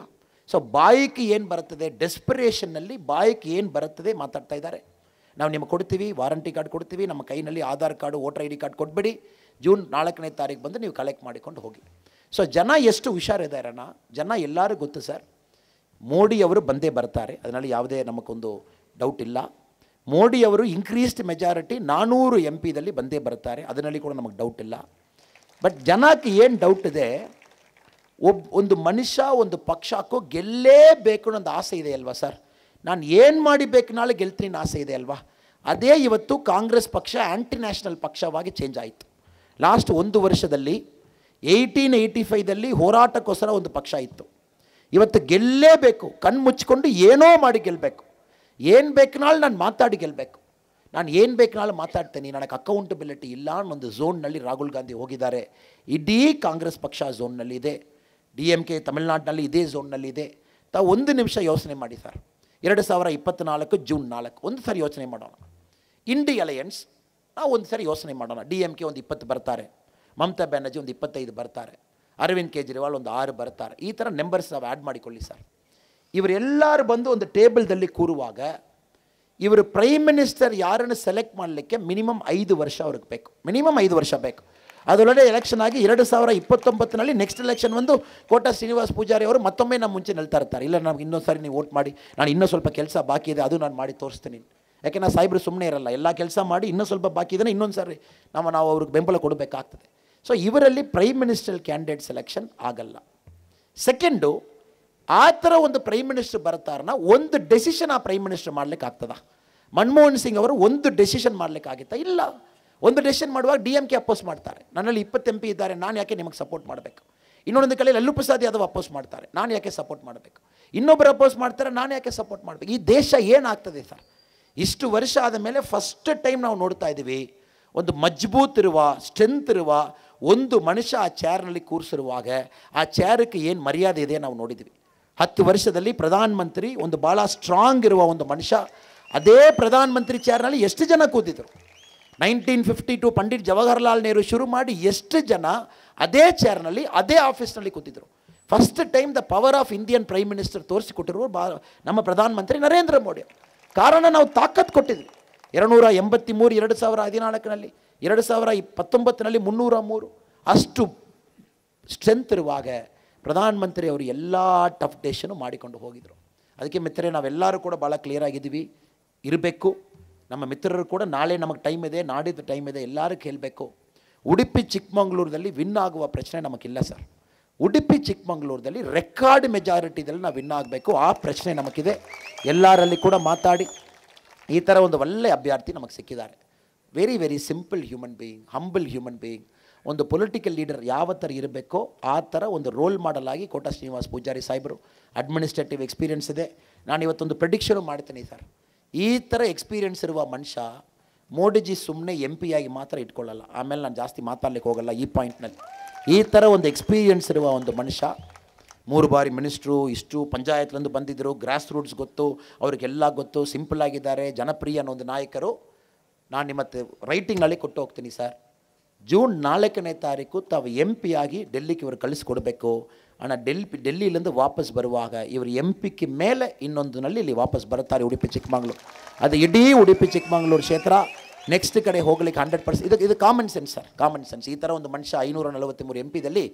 ಸೊ ಬಾಯಿಗೆ ಏನು ಬರುತ್ತದೆ, ಡೆಸ್ಪರೇಷನ್ನಲ್ಲಿ ಬಾಯಿಗೆ ಏನು ಬರುತ್ತದೆ ಮಾತಾಡ್ತಾ ಇದ್ದಾರೆ. ನಾವು ನಿಮಗೆ ಕೊಡ್ತೀವಿ, ವಾರಂಟಿ ಕಾರ್ಡ್ ಕೊಡ್ತೀವಿ, ನಮ್ಮ ಕೈನಲ್ಲಿ Aadhaar card, voter ID card ಕೊಟ್ಬಿಡಿ, ಜೂನ್ 4ನೇ ತಾರೀಕು ಬಂದು ನೀವು ಕಲೆಕ್ಟ್ ಮಾಡಿಕೊಂಡು ಹೋಗಿ. ಸೊ ಜನ ಎಷ್ಟು ಹುಷಾರಿದ್ದಾರಣ್ಣ, ಜನ ಎಲ್ಲರೂ ಗೊತ್ತು ಸರ್. ಮೋಡಿಯವರು ಬಂದೇ ಬರ್ತಾರೆ, ಅದರಲ್ಲಿ ಯಾವುದೇ ನಮಗೊಂದು ಡೌಟ್ ಇಲ್ಲ. ಮೋಡಿಯವರು ಇನ್ಕ್ರೀಸ್ಡ್ ಮೆಜಾರಿಟಿ 400 MP ಬಂದೇ ಬರ್ತಾರೆ, ಅದರಲ್ಲಿ ಕೂಡ ನಮಗೆ ಡೌಟ್ ಇಲ್ಲ. ಬಟ್ ಜನಕ್ಕೆ ಏನು ಡೌಟ್ ಇದೆ, ಒಂದು ಮನುಷ್ಯ ಒಂದು ಪಕ್ಷಕ್ಕೂ ಗೆಲ್ಲೇಬೇಕು ಅನ್ನೋದು ಆಸೆ ಇದೆ ಅಲ್ವಾ ಸರ್? ನಾನು ಏನು ಮಾಡಿ ನಾಳೆ ಗೆಲ್ತೀನಿ ಆಸೆ ಇದೆ ಅಲ್ವಾ? ಅದೇ ಇವತ್ತು ಕಾಂಗ್ರೆಸ್ ಪಕ್ಷ ಆ್ಯಂಟಿ ನ್ಯಾಷನಲ್ ಪಕ್ಷವಾಗಿ ಚೇಂಜ್ ಆಯಿತು. ಲಾಸ್ಟ್ 1 ವರ್ಷದಲ್ಲಿ 1885 ಹೋರಾಟಕ್ಕೋಸ್ಕರ ಒಂದು ಪಕ್ಷ ಇತ್ತು. ಇವತ್ತು ಗೆಲ್ಲೇಬೇಕು, ಕಣ್ಣು ಮುಚ್ಚಿಕೊಂಡು ಏನೋ ಮಾಡಿ ಗೆಲ್ಲಬೇಕು, ಏನು ಬೇಕು ನಾಳೆ ನಾನು ಮಾತಾಡಿ ಗೆಲ್ಲಬೇಕು, ನಾನು ಏನು ಬೇಕು ನಾಳೆ ಮಾತಾಡ್ತೇನೆ, ನನಗೆ ಅಕೌಂಟಬಿಲಿಟಿ ಇಲ್ಲ ಅನ್ನೊಂದು ಝೋನ್ನಲ್ಲಿ ರಾಹುಲ್ ಗಾಂಧಿ ಹೋಗಿದ್ದಾರೆ. ಇಡೀ ಕಾಂಗ್ರೆಸ್ ಪಕ್ಷ ಝೋನ್ನಲ್ಲಿ ಇದೆ, DMK ತಮಿಳುನಾಡಿನಲ್ಲಿ ಇದೇ ಝೋನ್ನಲ್ಲಿ ಇದೆ. ತಾವು ಒಂದು ನಿಮಿಷ ಯೋಚನೆ ಮಾಡಿ ಸರ್, 2024 ಜೂನ್ 4 ಒಂದು ಸಾರಿ ಯೋಚನೆ ಮಾಡೋಣ. ಇಂಡಿ ಅಲಯನ್ಸ್ ನಾವು ಒಂದು ಸಾರಿ ಯೋಚನೆ ಮಾಡೋಣ. DMK ಒಂದು 20 ಬರ್ತಾರೆ, ಮಮತಾ ಬ್ಯಾನರ್ಜಿ ಒಂದು 25 ಬರ್ತಾರೆ, ಅರವಿಂದ್ ಕೇಜ್ರಿವಾಲ್ ಒಂದು 6 ಬರ್ತಾರೆ. ಈ ಥರ ನಂಬರ್ಸ್ ನಾವು ಆ್ಯಡ್ ಮಾಡಿಕೊಳ್ಳಿ ಸರ್. ಇವರೆಲ್ಲರೂ ಬಂದು ಒಂದು ಟೇಬಲ್ದಲ್ಲಿ ಕೂರುವಾಗ ಇವರು ಪ್ರೈಮ್ ಮಿನಿಸ್ಟರ್ ಯಾರನ್ನು ಸೆಲೆಕ್ಟ್ ಮಾಡಲಿಕ್ಕೆ ಮಿನಿಮಮ್ 5 ವರ್ಷ ಅವ್ರಿಗೆ ಬೇಕು, ಮಿನಿಮಮ್ 5 ವರ್ಷ ಬೇಕು. ಅದರೊಳಗೆ ಎಲೆಕ್ಷನ್ ಆಗಿ 2029 ನೆಕ್ಸ್ಟ್ ಎಲೆಕ್ಷನ್ ಒಂದು ಕೋಟಾ ಶ್ರೀನಿವಾಸ್ ಪೂಜಾರಿ ಅವರು ಮತ್ತೊಮ್ಮೆ ನಮ್ಮ ಮುಂಚೆ ನಿಲ್ತಾ ಇರ್ತಾರೆ. ಇಲ್ಲ ನಮ್ಗೆ ಇನ್ನೊಂದು ಸಾರಿ ನೀವು ವೋಟ್ ಮಾಡಿ, ನಾನು ಇನ್ನೂ ಸ್ವಲ್ಪ ಕೆಲಸ ಬಾಕಿ ಇದೆ ಅದು ನಾನು ಮಾಡಿ ತೋರಿಸ್ತೀನಿ. ಯಾಕೆ ನಾವು ಸಾಹೇಬರು ಸುಮ್ಮನೆ ಇರಲ್ಲ, ಎಲ್ಲ ಕೆಲಸ ಮಾಡಿ ಇನ್ನೂ ಸ್ವಲ್ಪ ಬಾಕಿ ಇದೆ ಇನ್ನೊಂದು ಸಾರಿ ನಾವು ಅವ್ರಿಗೆ ಬೆಂಬಲ ಕೊಡಬೇಕಾಗ್ತದೆ. ಸೊ ಇವರಲ್ಲಿ ಪ್ರೈಮ್ ಮಿನಿಸ್ಟರ್ ಕ್ಯಾಂಡಿಡೇಟ್ ಸೆಲೆಕ್ಷನ್ ಆಗಲ್ಲ. ಸೆಕೆಂಡು, ಆ ಥರ ಒಂದು ಪ್ರೈಮ್ ಮಿನಿಸ್ಟರ್ ಬರ್ತಾರನ್ನ ಒಂದು ಡೆಸಿಷನ್ ಆ ಪ್ರೈಮ್ ಮಿನಿಸ್ಟರ್ ಮಾಡ್ಲಿಕ್ಕೆ ಆಗ್ತದ? ಮನಮೋಹನ್ ಸಿಂಗ್ ಅವರು ಒಂದು ಡೆಸಿಷನ್ ಮಾಡ್ಲಿಕ್ಕಾಗಿತ್ತಾ? ಇಲ್ಲ. ಒಂದು ಡೆಸಿಷನ್ ಮಾಡುವಾಗ DMK ಅಪೋಸ್ ಮಾಡ್ತಾರೆ, ನನ್ನಲ್ಲಿ 20 MP ಇದ್ದಾರೆ, ನಾನು ಯಾಕೆ ನಿಮಗೆ ಸಪೋರ್ಟ್ ಮಾಡಬೇಕು. ಇನ್ನೊಂದು ಕಡೆ ಲಲ್ಲೂ ಪ್ರಸಾದ್ ಯಾದವ್ ಅಪೋಸ್ ಮಾಡ್ತಾರೆ, ನಾನು ಯಾಕೆ ಸಪೋರ್ಟ್ ಮಾಡಬೇಕು. ಇನ್ನೊಬ್ಬರು ಅಪೋಸ್ ಮಾಡ್ತಾರೆ, ನಾನು ಯಾಕೆ ಸಪೋರ್ಟ್ ಮಾಡಬೇಕು. ಈ ದೇಶ ಏನಾಗ್ತದೆ ಸರ್? ಇಷ್ಟು ವರ್ಷ ಆದ ಮೇಲೆ ಫಸ್ಟ್ ಟೈಮ್ ನಾವು ನೋಡ್ತಾ ಇದ್ದೀವಿ, ಒಂದು ಮಜಬೂತ್ ಇರುವ ಸ್ಟ್ರೆಂತ್ ಇರುವ ಒಂದು ಮನುಷ್ಯ ಆ ಚೇರ್ನಲ್ಲಿ ಕೂರಿಸಿರುವಾಗ ಆ ಚೇರಕ್ಕೆ ಏನು ಮರ್ಯಾದೆ ಇದೆ ನಾವು ನೋಡಿದ್ವಿ. 10 ವರ್ಷದಲ್ಲಿ ಪ್ರಧಾನಮಂತ್ರಿ ಒಂದು ಭಾಳ ಸ್ಟ್ರಾಂಗ್ ಇರುವ ಒಂದು ಮನುಷ್ಯ, ಅದೇ ಪ್ರಧಾನಮಂತ್ರಿ ಚೇರ್ನಲ್ಲಿ ಎಷ್ಟು ಜನ ಕೂತಿದ್ರು? 1952 ಪಂಡಿತ್ ಜವಾಹರ್ಲಾಲ್ ನೆಹರು ಶುರು ಮಾಡಿ ಎಷ್ಟು ಜನ ಅದೇ ಚೇರ್ನಲ್ಲಿ ಅದೇ ಆಫೀಸ್ನಲ್ಲಿ ಕೂತಿದ್ರು. First time the power of Indian prime minister ತೋರಿಸಿಕೊಟ್ಟಿರುವ ನಮ್ಮ ಪ್ರಧಾನಮಂತ್ರಿ ನರೇಂದ್ರ ಮೋದಿ. ಕಾರಣ ನಾವು ತಾಕತ್ತು ಕೊಟ್ಟಿದ್ವಿ. 283 2014ನಲ್ಲಿ, 2019ನಲ್ಲಿ 303 ಅಷ್ಟು ಸ್ಟ್ರೆಂತ್ ಇರುವಾಗ ಪ್ರಧಾನಮಂತ್ರಿ ಅವರು ಎಲ್ಲ ಟಫ್ ಡೆಸಿಷನು ಮಾಡಿಕೊಂಡು ಹೋಗಿದ್ರು. ಅದಕ್ಕೆ ಮಿತ್ರರೇ, ನಾವೆಲ್ಲರೂ ಕೂಡ ಭಾಳ ಕ್ಲಿಯರ್ ಆಗಿದ್ದೀವಿ, ಇರಬೇಕು. ನಮ್ಮ ಮಿತ್ರರು ಕೂಡ ನಾಳೆ ನಮಗೆ ಟೈಮ್ ಇದೆ, ನಾಡಿದ್ದು ಟೈಮ್ ಇದೆ, ಎಲ್ಲರೂ ಕೇಳಬೇಕು. ಉಡುಪಿ ಚಿಕ್ಕಮಗಳೂರಲ್ಲಿ ವಿನ್ ಆಗುವ ಪ್ರಶ್ನೆ ನಮಗಿಲ್ಲ ಸರ್. ಉಡುಪಿ ಚಿಕ್ಕಮಗಳೂರಲ್ಲಿ ರೆಕಾರ್ಡ್ ಮೆಜಾರಿಟಿದಲ್ಲಿ ನಾವು ವಿನ್ ಆಗಬೇಕು, ಆ ಪ್ರಶ್ನೆ ನಮಗಿದೆ. ಎಲ್ಲರಲ್ಲಿ ಕೂಡ ಮಾತಾಡಿ ಈ ಥರ ಒಂದು ಒಳ್ಳೆಯ ಅಭ್ಯರ್ಥಿ ನಮಗೆ ಸಿಕ್ಕಿದ್ದಾರೆ. Very very simple human being, humble human being. ಒಂದು ಪೊಲಿಟಿಕಲ್ ಲೀಡರ್ ಯಾವ ಥರ ಇರಬೇಕೋ ಆ ಥರ ಒಂದು ರೋಲ್ ಮಾಡಲ್ ಆಗಿ ಕೋಟಾ ಶ್ರೀನಿವಾಸ್ ಪೂಜಾರಿ ಸಾಹೇಬರು. ಅಡ್ಮಿನಿಸ್ಟ್ರೇಟಿವ್ ಎಕ್ಸ್ಪೀರಿಯನ್ಸ್ ಇದೆ. ನಾನು ಇವತ್ತೊಂದು ಪ್ರೆಡಿಕ್ಷನು ಮಾಡ್ತೀನಿ ಸರ್, ಈ ಥರ ಎಕ್ಸ್ಪೀರಿಯನ್ಸ್ ಇರುವ ಮನುಷ್ಯ ಮೋದಿಜಿ ಸುಮ್ಮನೆ MP ಆಗಿ ಮಾತ್ರ ಇಟ್ಕೊಳ್ಳಲ್ಲ. ಆಮೇಲೆ ನಾನು ಜಾಸ್ತಿ ಮಾತಾಡ್ಲಿಕ್ಕೆ ಹೋಗಲ್ಲ ಈ ಪಾಯಿಂಟ್ನಲ್ಲಿ. ಈ ಥರ ಒಂದು ಎಕ್ಸ್ಪೀರಿಯನ್ಸ್ ಇರುವ ಒಂದು ಮನುಷ್ಯ, 3 ಬಾರಿ ಮಿನಿಸ್ಟ್ರು, ಇಷ್ಟು ಪಂಚಾಯತ್ಲಂದು ಬಂದಿದ್ದರು, ಗ್ರಾಸ್ ರೂಟ್ಸ್ ಗೊತ್ತು, ಅವ್ರಿಗೆಲ್ಲ ಗೊತ್ತು, ಸಿಂಪಲ್ ಆಗಿದ್ದಾರೆ, ಜನಪ್ರಿಯ ಅನ್ನೋ ಒಂದು ನಾಯಕರು. ನಾನು ನಿಮ್ಮತ್ತೆ ರೈಟಿಂಗ್ನಲ್ಲಿ ಕೊಟ್ಟು ಹೋಗ್ತೀನಿ ಸರ್. ಜೂನ್ 4ನೇ ತಾರೀಕು ತಾವು MP ಆಗಿ ಡೆಲ್ಲಿಗೆ ಇವರು ಕಳಿಸ್ಕೊಡ್ಬೇಕು ಅಣ್ಣ. ಡೆಲ್ಲಿಯಿಂದ ವಾಪಸ್ ಬರುವಾಗ ಇವರು MP ಮೇಲೆ ಇನ್ನೊಂದು ಇಲ್ಲಿ ವಾಪಸ್ ಬರುತ್ತಾರೆ ಉಡುಪಿ ಚಿಕ್ಕಮಗಳೂರು. ಅದು ಇಡೀ ಉಡುಪಿ ಚಿಕ್ಕಮಗಳೂರು ಕ್ಷೇತ್ರ ನೆಕ್ಸ್ಟ್ ಕಡೆ ಹೋಗ್ಲಿಕ್ಕೆ 100%. ಇದು common sense sir, common sense. ಈ ಥರ ಒಂದು ಮನುಷ್ಯ 543 MP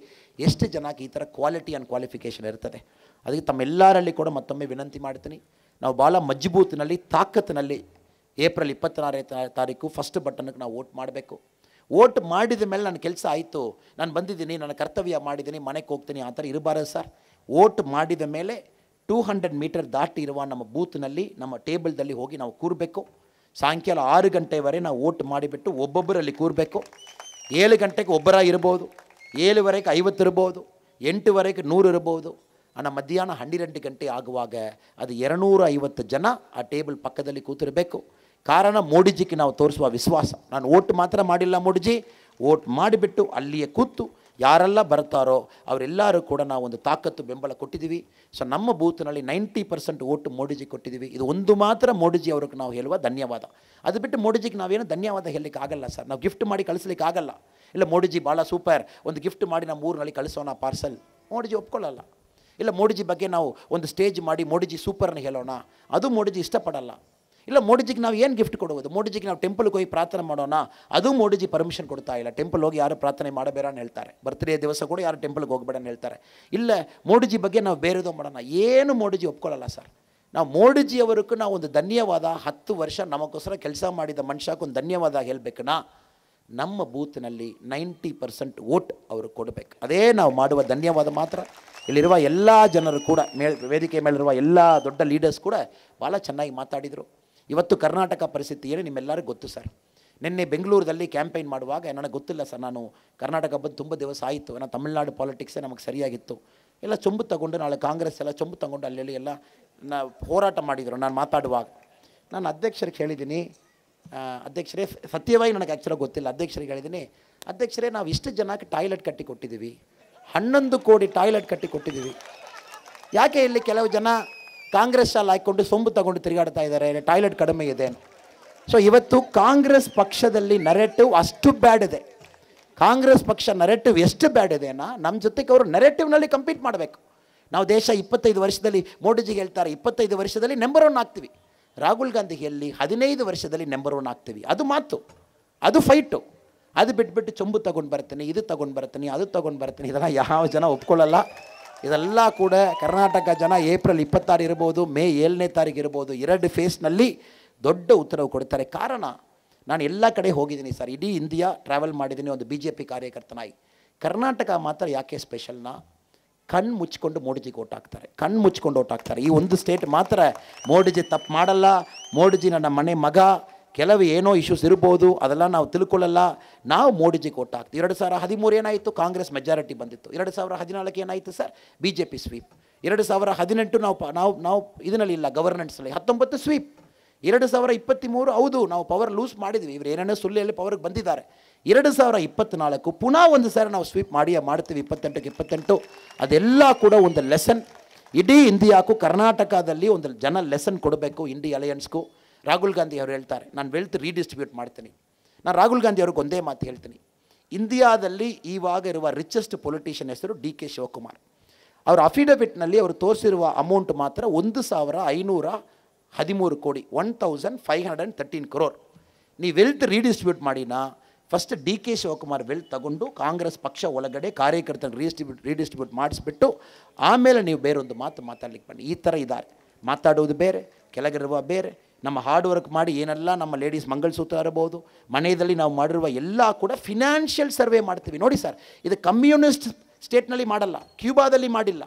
ಎಷ್ಟು ಜನಕ್ಕೆ ಈ ಥರ ಕ್ವಾಲಿಟಿ ಆ್ಯಂಡ್ ಕ್ವಾಲಿಫಿಕೇಷನ್ ಇರ್ತದೆ. ಅದಕ್ಕೆ ತಮ್ಮೆಲ್ಲರಲ್ಲಿ ಕೂಡ ಮತ್ತೊಮ್ಮೆ ವಿನಂತಿ ಮಾಡ್ತೀನಿ, ನಾವು ಭಾಳ ಮಜಬೂತಿನಲ್ಲಿ ತಾಕತ್ತಿನಲ್ಲಿ ಏಪ್ರಿಲ್ 26ನೇ ತಾರೀಕು ಫಸ್ಟ್ ಬಟನ್ಗೆ ನಾವು ವೋಟ್ ಮಾಡಬೇಕು. ವೋಟ್ ಮಾಡಿದ ಮೇಲೆ ನನ್ನ ಕೆಲಸ ಆಯಿತು, ನಾನು ಬಂದಿದ್ದೀನಿ, ನನ್ನ ಕರ್ತವ್ಯ ಮಾಡಿದ್ದೀನಿ, ಮನೆಗೆ ಹೋಗ್ತೀನಿ, ಆ ಥರ ಇರಬಾರದು ಸರ್. ವೋಟ್ ಮಾಡಿದ ಮೇಲೆ 200 ಮೀಟರ್ ದಾಟಿ ಇರುವ ನಮ್ಮ ಬೂತ್ನಲ್ಲಿ ನಮ್ಮ ಟೇಬಲ್ದಲ್ಲಿ ಹೋಗಿ ನಾವು ಕೂರಬೇಕು. ಸಾಯಂಕಾಲ 6 ಗಂಟೆವರೆಗೆ ನಾವು ವೋಟ್ ಮಾಡಿಬಿಟ್ಟು ಒಬ್ಬೊಬ್ಬರಲ್ಲಿ ಕೂರಬೇಕು. 7 ಗಂಟೆಗೆ ಒಬ್ಬರ ಇರ್ಬೋದು, 7ವರೆಗೆ 50 ಇರ್ಬೋದು, 8ವರೆಗೆ 100 ಇರ್ಬೋದು. ಮಧ್ಯಾಹ್ನ 12 ಗಂಟೆ ಆಗುವಾಗ ಅದು 250 ಜನ ಆ ಟೇಬಲ್ ಪಕ್ಕದಲ್ಲಿ ಕೂತಿರಬೇಕು. ಕಾರಣ ಮೋಡಿಜಿಗೆ ನಾವು ತೋರಿಸುವ ವಿಶ್ವಾಸ. ನಾನು ವೋಟ್ ಮಾತ್ರ ಮಾಡಿಲ್ಲ ಮೋಡಿಜಿ, ವೋಟ್ ಮಾಡಿಬಿಟ್ಟು ಅಲ್ಲಿಯೇ ಕೂತು ಯಾರೆಲ್ಲ ಬರ್ತಾರೋ ಅವರೆಲ್ಲರೂ ಕೂಡ ನಾವು ಒಂದು ತಾಕತ್ತು ಬೆಂಬಲ ಕೊಟ್ಟಿದ್ದೀವಿ. ಸೊ ನಮ್ಮ ಬೂತ್ನಲ್ಲಿ 90% ವೋಟ್ ಮೋಡಿಜಿ ಕೊಟ್ಟಿದ್ದೀವಿ. ಇದು ಒಂದು ಮಾತ್ರ ಮೋಡಿಜಿ ಅವ್ರಿಗೆ ನಾವು ಹೇಳುವ ಧನ್ಯವಾದ. ಅದು ಬಿಟ್ಟು ಮೋಡಿಜಿಗೆ ನಾವೇನು ಧನ್ಯವಾದ ಹೇಳಲಿಕ್ಕೆ ಆಗಲ್ಲ ಸರ್. ನಾವು ಗಿಫ್ಟ್ ಮಾಡಿ ಕಳಿಸ್ಲಿಕ್ಕೆ ಆಗಲ್ಲ. ಇಲ್ಲ ಮೋಡಿಜಿ ಭಾಳ ಸೂಪರ್, ಒಂದು ಗಿಫ್ಟ್ ಮಾಡಿ ನಮ್ಮ ಊರಿನಲ್ಲಿ ಕಳಿಸೋಣ ಪಾರ್ಸಲ್, ಮೋಡಿಜಿ ಒಪ್ಕೊಳ್ಳಲ್ಲ. ಇಲ್ಲ ಮೋಡಿಜಿ ಬಗ್ಗೆ ನಾವು ಒಂದು ಸ್ಟೇಜ್ ಮಾಡಿ ಮೋಡಿಜಿ ಸೂಪರ್ನ ಹೇಳೋಣ, ಅದು ಮೋಡಿಜಿ ಇಷ್ಟಪಡಲ್ಲ. ಇಲ್ಲ ಮೋಡಿಜಿಗೆ ನಾವು ಏನು ಗಿಫ್ಟ್ ಕೊಡುವುದು, ಮೋಡಿಜಿಗೆ ನಾವು ಟೆಂಪಲ್ಗೆ ಹೋಗಿ ಪ್ರಾರ್ಥನೆ ಮಾಡೋಣ, ಅದು ಮೋಡಿಜಿ ಪರ್ಮಿಷನ್ ಕೊಡ್ತಾ ಇಲ್ಲ, ಟೆಂಪಲ್ ಹೋಗಿ ಯಾರು ಪ್ರಾರ್ಥನೆ ಮಾಡಬೇಡ ಅಂತ ಹೇಳ್ತಾರೆ, ಬರ್ತ್ಡೇ ದಿವಸ ಕೂಡ ಯಾರು ಟೆಂಪಲ್ಗೆ ಹೋಗಬೇಡ ಅಂತ ಹೇಳ್ತಾರೆ. ಇಲ್ಲ ಮೋಡಿಜಿ ಬಗ್ಗೆ ನಾವು ಬೇರೆದೋ ಮಾಡೋಣ, ಏನು ಮೋಡಿಜಿ ಒಪ್ಕೊಳ್ಳಲ್ಲ ಸರ್. ನಾವು ಮೋಡಿಜಿಯವರಿಗೂ ನಾವು ಒಂದು ಧನ್ಯವಾದ, 10 ವರ್ಷ ನಮಗೋಸ್ಕರ ಕೆಲಸ ಮಾಡಿದ ಮನುಷ್ಯಕ್ಕೆ ಒಂದು ಧನ್ಯವಾದ ಹೇಳಬೇಕಣ್ಣ. ನಮ್ಮ ಬೂತ್ನಲ್ಲಿ 90% ವೋಟ್ ಅವರು ಕೊಡಬೇಕು, ಅದೇ ನಾವು ಮಾಡುವ ಧನ್ಯವಾದ ಮಾತ್ರ. ಇಲ್ಲಿರುವ ಎಲ್ಲ ಜನರು ಕೂಡ ವೇದಿಕೆ ಮೇಲಿರುವ ಎಲ್ಲ ದೊಡ್ಡ ಲೀಡರ್ಸ್ ಕೂಡ ಭಾಳ ಚೆನ್ನಾಗಿ ಮಾತಾಡಿದರು. ಇವತ್ತು ಕರ್ನಾಟಕ ಪರಿಸ್ಥಿತಿ ಏನು ನಿಮ್ಮೆಲ್ಲರಿಗೂ ಗೊತ್ತು ಸರ್. ನಿನ್ನೆ ಬೆಂಗಳೂರಲ್ಲಿ ಕ್ಯಾಂಪೇನ್ ಮಾಡುವಾಗ ನನಗೆ ಗೊತ್ತಿಲ್ಲ ಸರ್, ನಾನು ಕರ್ನಾಟಕ ಬಂದು ತುಂಬ ದಿವಸ ಆಯಿತು, ನಾನು ತಮಿಳ್ನಾಡು ಪಾಲಿಟಿಕ್ಸೇ ನಮಗೆ ಸರಿಯಾಗಿತ್ತು. ಎಲ್ಲ ಚೊಂಬು ತಗೊಂಡು ನಾಳೆ ಕಾಂಗ್ರೆಸ್ ಎಲ್ಲ ಚೊಂಬು ತಗೊಂಡು ಅಲ್ಲಿ ಎಲ್ಲ ಹೋರಾಟ ಮಾಡಿದರು. ನಾನು ಮಾತಾಡುವಾಗ ನಾನು ಅಧ್ಯಕ್ಷರಿಗೆ ಹೇಳಿದ್ದೀನಿ, ಅಧ್ಯಕ್ಷರೇ ಸತ್ಯವಾಗಿ ನನಗೆ ಆ್ಯಕ್ಚುಲಾಗಿ ಗೊತ್ತಿಲ್ಲ, ಅಧ್ಯಕ್ಷರಿಗೆ ಹೇಳಿದ್ದೀನಿ, ಅಧ್ಯಕ್ಷರೇ ನಾವು ಇಷ್ಟು ಜನಕ್ಕೆ ಟಾಯ್ಲೆಟ್ ಕಟ್ಟಿ ಕೊಟ್ಟಿದ್ದೀವಿ, 11 ಕೋಟಿ ಟಾಯ್ಲೆಟ್ ಕಟ್ಟಿ ಕೊಟ್ಟಿದ್ದೀವಿ, ಯಾಕೆ ಇಲ್ಲಿ ಕೆಲವು ಜನ ಕಾಂಗ್ರೆಸ್ ಶಾಲೆ ಹಾಕ್ಕೊಂಡು ಸೊಂಬು ತಗೊಂಡು ತಿರುಗಾಡ್ತಾ ಇದ್ದಾರೆ, ಟಾಯ್ಲೆಟ್ ಕಡಿಮೆ ಇದೆ. ಸೊ ಇವತ್ತು ಕಾಂಗ್ರೆಸ್ ಪಕ್ಷದಲ್ಲಿ ನರೇಟಿವ್ ಅಷ್ಟು ಬ್ಯಾಡ್ ಇದೆ. ಕಾಂಗ್ರೆಸ್ ಪಕ್ಷ ನರೇಟಿವ್ ಎಷ್ಟು ಬ್ಯಾಡ್ ಇದೆನಾ ನಮ್ಮ ಜೊತೆಗೆ ಅವರು ನರೇಟಿವ್ನಲ್ಲಿ ಕಂಪೀಟ್ ಮಾಡಬೇಕು. ನಾವು ದೇಶ 25 ವರ್ಷದಲ್ಲಿ ಮೋಡಿಜಿಗೆ ಹೇಳ್ತಾರೆ 25 ವರ್ಷದಲ್ಲಿ ನಂಬರ್ 1 ಆಗ್ತೀವಿ, ರಾಹುಲ್ ಗಾಂಧಿಯಲ್ಲಿ 15 ವರ್ಷದಲ್ಲಿ ನಂಬರ್ 1 ಆಗ್ತೀವಿ. ಅದು ಮಾತು, ಅದು ಫೈಟು. ಅದು ಬಿಟ್ಬಿಟ್ಟು ಚೊಂಬು ತೊಗೊಂಡು ಬರ್ತೀನಿ, ಇದು ತೊಗೊಂಡು ಬರ್ತೀನಿ, ಅದು ತೊಗೊಂಡು ಬರ್ತೀನಿ, ಇದೆಲ್ಲ ಯಾವ ಜನ ಒಪ್ಕೊಳ್ಳಲ್ಲ. ಇದೆಲ್ಲ ಕೂಡ ಕರ್ನಾಟಕ ಜನ ಏಪ್ರಿಲ್ 26 ಇರ್ಬೋದು, ಮೇ 7ನೇ ತಾರೀಕು ಇರ್ಬೋದು, 2 ಫೇಸ್ನಲ್ಲಿ ದೊಡ್ಡ ಉತ್ತರವು ಕೊಡ್ತಾರೆ. ಕಾರಣ ನಾನು ಎಲ್ಲ ಕಡೆ ಹೋಗಿದ್ದೀನಿ ಸರ್, ಇಡೀ ಇಂಡಿಯಾ ಟ್ರಾವೆಲ್ ಮಾಡಿದ್ದೀನಿ ಒಂದು BJP ಕಾರ್ಯಕರ್ತನಾಗಿ. ಕರ್ನಾಟಕ ಮಾತ್ರ ಯಾಕೆ ಸ್ಪೆಷಲ್ನ, ಕಣ್ಣು ಮುಚ್ಕೊಂಡು ಮೋಡಿಜಿಗೆ ಓಟ್ ಹಾಕ್ತಾರೆ, ಕಣ್ಣು ಮುಚ್ಕೊಂಡು ಓಟ್ ಹಾಕ್ತಾರೆ. ಈ ಒಂದು ಸ್ಟೇಟ್ ಮಾತ್ರ ಮೋಡಿಜಿ ತಪ್ಪು ಮಾಡಲ್ಲ, ಮೋಡಿಜಿ ನನ್ನ ಮನೆ ಮಗ, ಕೆಲವು ಏನೋ ಇಶ್ಯೂಸ್ ಇರ್ಬೋದು, ಅದೆಲ್ಲ ನಾವು ತಿಳ್ಕೊಳ್ಳಲ್ಲ, ನಾವು ಮೋಡಿಜಿಗೆ ಓಟ್ ಹಾಕ್ತೀವಿ. 2013 ಏನಾಯಿತು, ಕಾಂಗ್ರೆಸ್ ಮೆಜಾರಿಟಿ ಬಂದಿತ್ತು. 2014 ಏನಾಯಿತು ಸರ್, BJP ಸ್ವೀಪ್. 2018 ನಾವು ಇದರಲ್ಲಿ ಇಲ್ಲ, ಗವರ್ನೆನ್ಸಲ್ಲಿ. 19 ಸ್ವೀಪ್. 2023 ಹೌದು ನಾವು ಪವರ್ ಲೂಸ್ ಮಾಡಿದ್ವಿ, ಇವರು ಏನೇನೋ ಸುಳ್ಳಿಯಲ್ಲಿ ಪವರ್ಗೆ ಬಂದಿದ್ದಾರೆ. 2024 ಪುನಃ ಒಂದು ಸಾರಿ ನಾವು ಸ್ವೀಪ್ ಮಾಡ್ತೀವಿ 28ಕ್ಕೆ 28. ಅದೆಲ್ಲ ಕೂಡ ಒಂದು ಲೆಸನ್ ಇಡೀ ಇಂಡಿಯಾಕ್ಕೂ, ಕರ್ನಾಟಕದಲ್ಲಿ ಒಂದು ಜನ ಲೆಸನ್ ಕೊಡಬೇಕು ಇಂಡಿಯಾ ಅಲಯನ್ಸ್ಗೂ. ರಾಹುಲ್ ಗಾಂಧಿ ಅವರು ಹೇಳ್ತಾರೆ ನಾನು ವೆಲ್ತ್ ರೀಡಿಸ್ಟ್ರಿಬ್ಯೂಟ್ ಮಾಡ್ತೀನಿ. ನಾನು ರಾಹುಲ್ ಗಾಂಧಿ ಅವ್ರಿಗೆ ಒಂದೇ ಮಾತು ಹೇಳ್ತೀನಿ, ಇಂಡಿಯಾದಲ್ಲಿ ಇವಾಗ ಇರುವ ರಿಚೆಸ್ಟ್ ಪೊಲಿಟಿಷಿಯನ್ ಹೆಸರು DK ಶಿವಕುಮಾರ್. ಅವರ ಅಫಿಡವಿಟ್ನಲ್ಲಿ ಅವರು ತೋರಿಸಿರುವ ಅಮೌಂಟ್ ಮಾತ್ರ 1,513 ಕೋಟಿ, 1,513 crore. ನೀವು ವೆಲ್ತ್ ರೀಡಿಸ್ಟ್ರಿಬ್ಯೂಟ್ ಮಾಡಿನಾ, ಫಸ್ಟ್ DK ಶಿವಕುಮಾರ್ ವೆಲ್ತ್ ತಗೊಂಡು ಕಾಂಗ್ರೆಸ್ ಪಕ್ಷ ಒಳಗಡೆ ಕಾರ್ಯಕರ್ತನ ರೀಡಿಸ್ಟ್ರಿಬ್ಯೂಟ್ ಮಾಡಿಸ್ಬಿಟ್ಟು ಆಮೇಲೆ ನೀವು ಬೇರೊಂದು ಮಾತು ಮಾತಾಡ್ಲಿಕ್ಕೆ ಬನ್ನಿ. ಈ ಥರ ಇದ್ದಾರೆ, ಮಾತಾಡೋದು ಬೇರೆ, ಕೆಳಗಿರುವ ಬೇರೆ. ನಮ್ಮ ಹಾರ್ಡ್ ವರ್ಕ್ ಮಾಡಿ ಏನೆಲ್ಲ ನಮ್ಮ ಲೇಡೀಸ್ ಮಂಗಲಸೂತ್ರ ಇರಬಹುದು, ಮನೆಯಲ್ಲಿ ನಾವು ಮಾಡಿರುವ ಎಲ್ಲ ಕೂಡ ಫಿನಾನ್ಷಿಯಲ್ ಸರ್ವೆ ಮಾಡ್ತೀವಿ. ನೋಡಿ ಸರ್, ಇದು ಕಮ್ಯುನಿಸ್ಟ್ ಸ್ಟೇಟ್ನಲ್ಲಿ ಮಾಡಲ್ಲ, ಕ್ಯೂಬಾದಲ್ಲಿ ಮಾಡಿಲ್ಲ,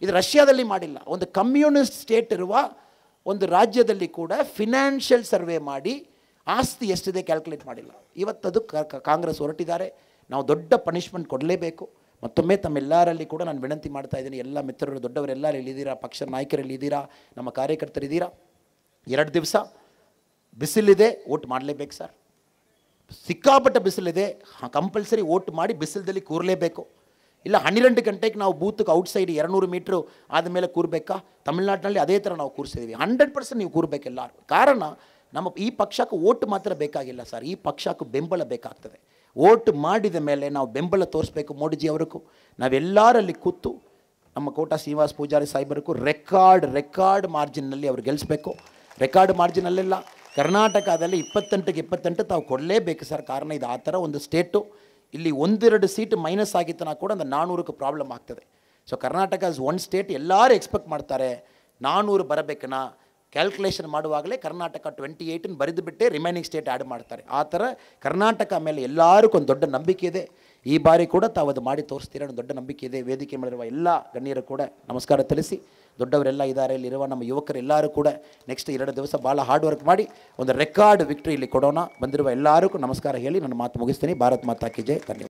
ಇದು ರಷ್ಯಾದಲ್ಲಿ ಮಾಡಿಲ್ಲ. ಒಂದು ಕಮ್ಯುನಿಸ್ಟ್ ಸ್ಟೇಟ್ ಇರುವ ಒಂದು ರಾಜ್ಯದಲ್ಲಿ ಕೂಡ ಫಿನಾನ್ಷಿಯಲ್ ಸರ್ವೆ ಮಾಡಿ ಆಸ್ತಿ ಎಷ್ಟಿದೆ ಕ್ಯಾಲ್ಕುಲೇಟ್ ಮಾಡಿಲ್ಲ. ಇವತ್ತದು ಕಾಂಗ್ರೆಸ್ ಹೊರಟಿದ್ದಾರೆ. ನಾವು ದೊಡ್ಡ ಪನಿಷ್ಮೆಂಟ್ ಕೊಡಲೇಬೇಕು. ಮತ್ತೊಮ್ಮೆ ತಮ್ಮೆಲ್ಲರಲ್ಲಿ ಕೂಡ ನಾನು ವಿನಂತಿ ಮಾಡ್ತಾ ಇದ್ದೀನಿ, ಎಲ್ಲ ಮಿತ್ರರು ದೊಡ್ಡವರೆಲ್ಲರೂ ಇಲ್ಲಿದ್ದೀರಾ, ಪಕ್ಷದ ನಾಯಕರಲ್ಲಿ ಇದ್ದೀರಾ, ನಮ್ಮ ಕಾರ್ಯಕರ್ತರಿದ್ದೀರಾ. 2 ದಿವಸ ಬಿಸಿಲಿದೆ, ಓಟ್ ಮಾಡಲೇಬೇಕು ಸರ್. ಸಿಕ್ಕಾಪಟ್ಟ ಬಿಸಿಲಿದೆ, ಕಂಪಲ್ಸರಿ ಓಟ್ ಮಾಡಿ ಬಿಸಿಲದಲ್ಲಿ ಕೂರಲೇಬೇಕು. ಇಲ್ಲ 12 ಗಂಟೆಗೆ ನಾವು ಬೂತ್ಗೆ ಔಟ್ಸೈಡ್ 200 ಮೀಟ್ರು ಆದಮೇಲೆ ಕೂರಬೇಕಾ? ತಮಿಳ್ನಾಡಿನಲ್ಲಿ ಅದೇ ಥರ ನಾವು ಕೂರಿಸಿದ್ದೀವಿ. 100% ನೀವು ಕೂರಬೇಕು ಎಲ್ಲರೂ. ಕಾರಣ ನಮ್ಮ ಈ ಪಕ್ಷಕ್ಕೆ ಓಟ್ ಮಾತ್ರ ಬೇಕಾಗಿಲ್ಲ ಸರ್, ಈ ಪಕ್ಷಕ್ಕೆ ಬೆಂಬಲ ಬೇಕಾಗ್ತದೆ. ಓಟ್ ಮಾಡಿದ ಮೇಲೆ ನಾವು ಬೆಂಬಲ ತೋರಿಸ್ಬೇಕು ಮೋಡಿಜಿ ಅವ್ರಿಗೂ. ನಾವೆಲ್ಲರಲ್ಲಿ ಕೂತು ನಮ್ಮ ಕೋಟಾ ಶ್ರೀನಿವಾಸ್ ಪೂಜಾರಿ ಸಾಹೇಬರಿಗೂ ರೆಕಾರ್ಡ್ ಮಾರ್ಜಿನ್ನಲ್ಲಿ ಅವ್ರು ಗೆಲ್ಲಿಸ್ಬೇಕು. ರೆಕಾರ್ಡ್ ಮಾರ್ಜಿನಲ್ಲೆಲ್ಲ ಕರ್ನಾಟಕದಲ್ಲಿ 28ಕ್ಕೆ 28 ತಾವು ಕೊಡಲೇಬೇಕು ಸರ್. ಕಾರಣ ಇದು ಆ ಥರ ಒಂದು ಸ್ಟೇಟು. ಇಲ್ಲಿ 1-2 ಸೀಟ್ ಮೈನಸ್ ಆಗಿತ್ತನ ಕೂಡ ಒಂದು 400ಕ್ಕೆ ಪ್ರಾಬ್ಲಮ್ ಆಗ್ತದೆ. So Karnataka is one state, ಎಲ್ಲರೂ ಎಕ್ಸ್ಪೆಕ್ಟ್ ಮಾಡ್ತಾರೆ 400 ಬರಬೇಕನ್ನ. ಕ್ಯಾಲ್ಕುಲೇಷನ್ ಮಾಡುವಾಗಲೇ ಕರ್ನಾಟಕ 28 ಬರೆದು ಬಿಟ್ಟೆ ರಿಮೈನಿಂಗ್ ಸ್ಟೇಟ್ ಆ್ಯಡ್ ಮಾಡ್ತಾರೆ. ಆ ಥರ ಕರ್ನಾಟಕ ಮೇಲೆ ಎಲ್ಲರಿಗೂ ಒಂದು ದೊಡ್ಡ ನಂಬಿಕೆ ಇದೆ. ಈ ಬಾರಿ ಕೂಡ ತಾವು ಅದು ಮಾಡಿ ತೋರಿಸ್ತೀರ ಅನ್ನೋ ದೊಡ್ಡ ನಂಬಿಕೆ ಇದೆ. ವೇದಿಕೆ ಮೇಲಿರುವ ಎಲ್ಲ ಗಣ್ಯರು ಕೂಡ ನಮಸ್ಕಾರ ತಿಳಿಸಿ, ದೊಡ್ಡವರೆಲ್ಲ ಇದ್ದಾರೆ, ಇಲ್ಲಿರುವ ನಮ್ಮ ಯುವಕರೆಲ್ಲರೂ ಕೂಡ ನೆಕ್ಸ್ಟ್ 2 ದಿವಸ ಭಾಳ ಹಾರ್ಡ್ ವರ್ಕ್ ಮಾಡಿ ಒಂದು ರೆಕಾರ್ಡ್ ವಿಕ್ಟ್ರಿ ಇಲ್ಲಿ ಕೊಡೋಣ. ಬಂದಿರುವ ಎಲ್ಲರಿಗೂ ನಮಸ್ಕಾರ ಹೇಳಿ ನನ್ನ ಮಾತು ಮುಗಿಸ್ತೀನಿ. ಭಾರತ್ ಮಾತಾ ಕಿ ಜೈ. ಧನ್ಯವಾದ.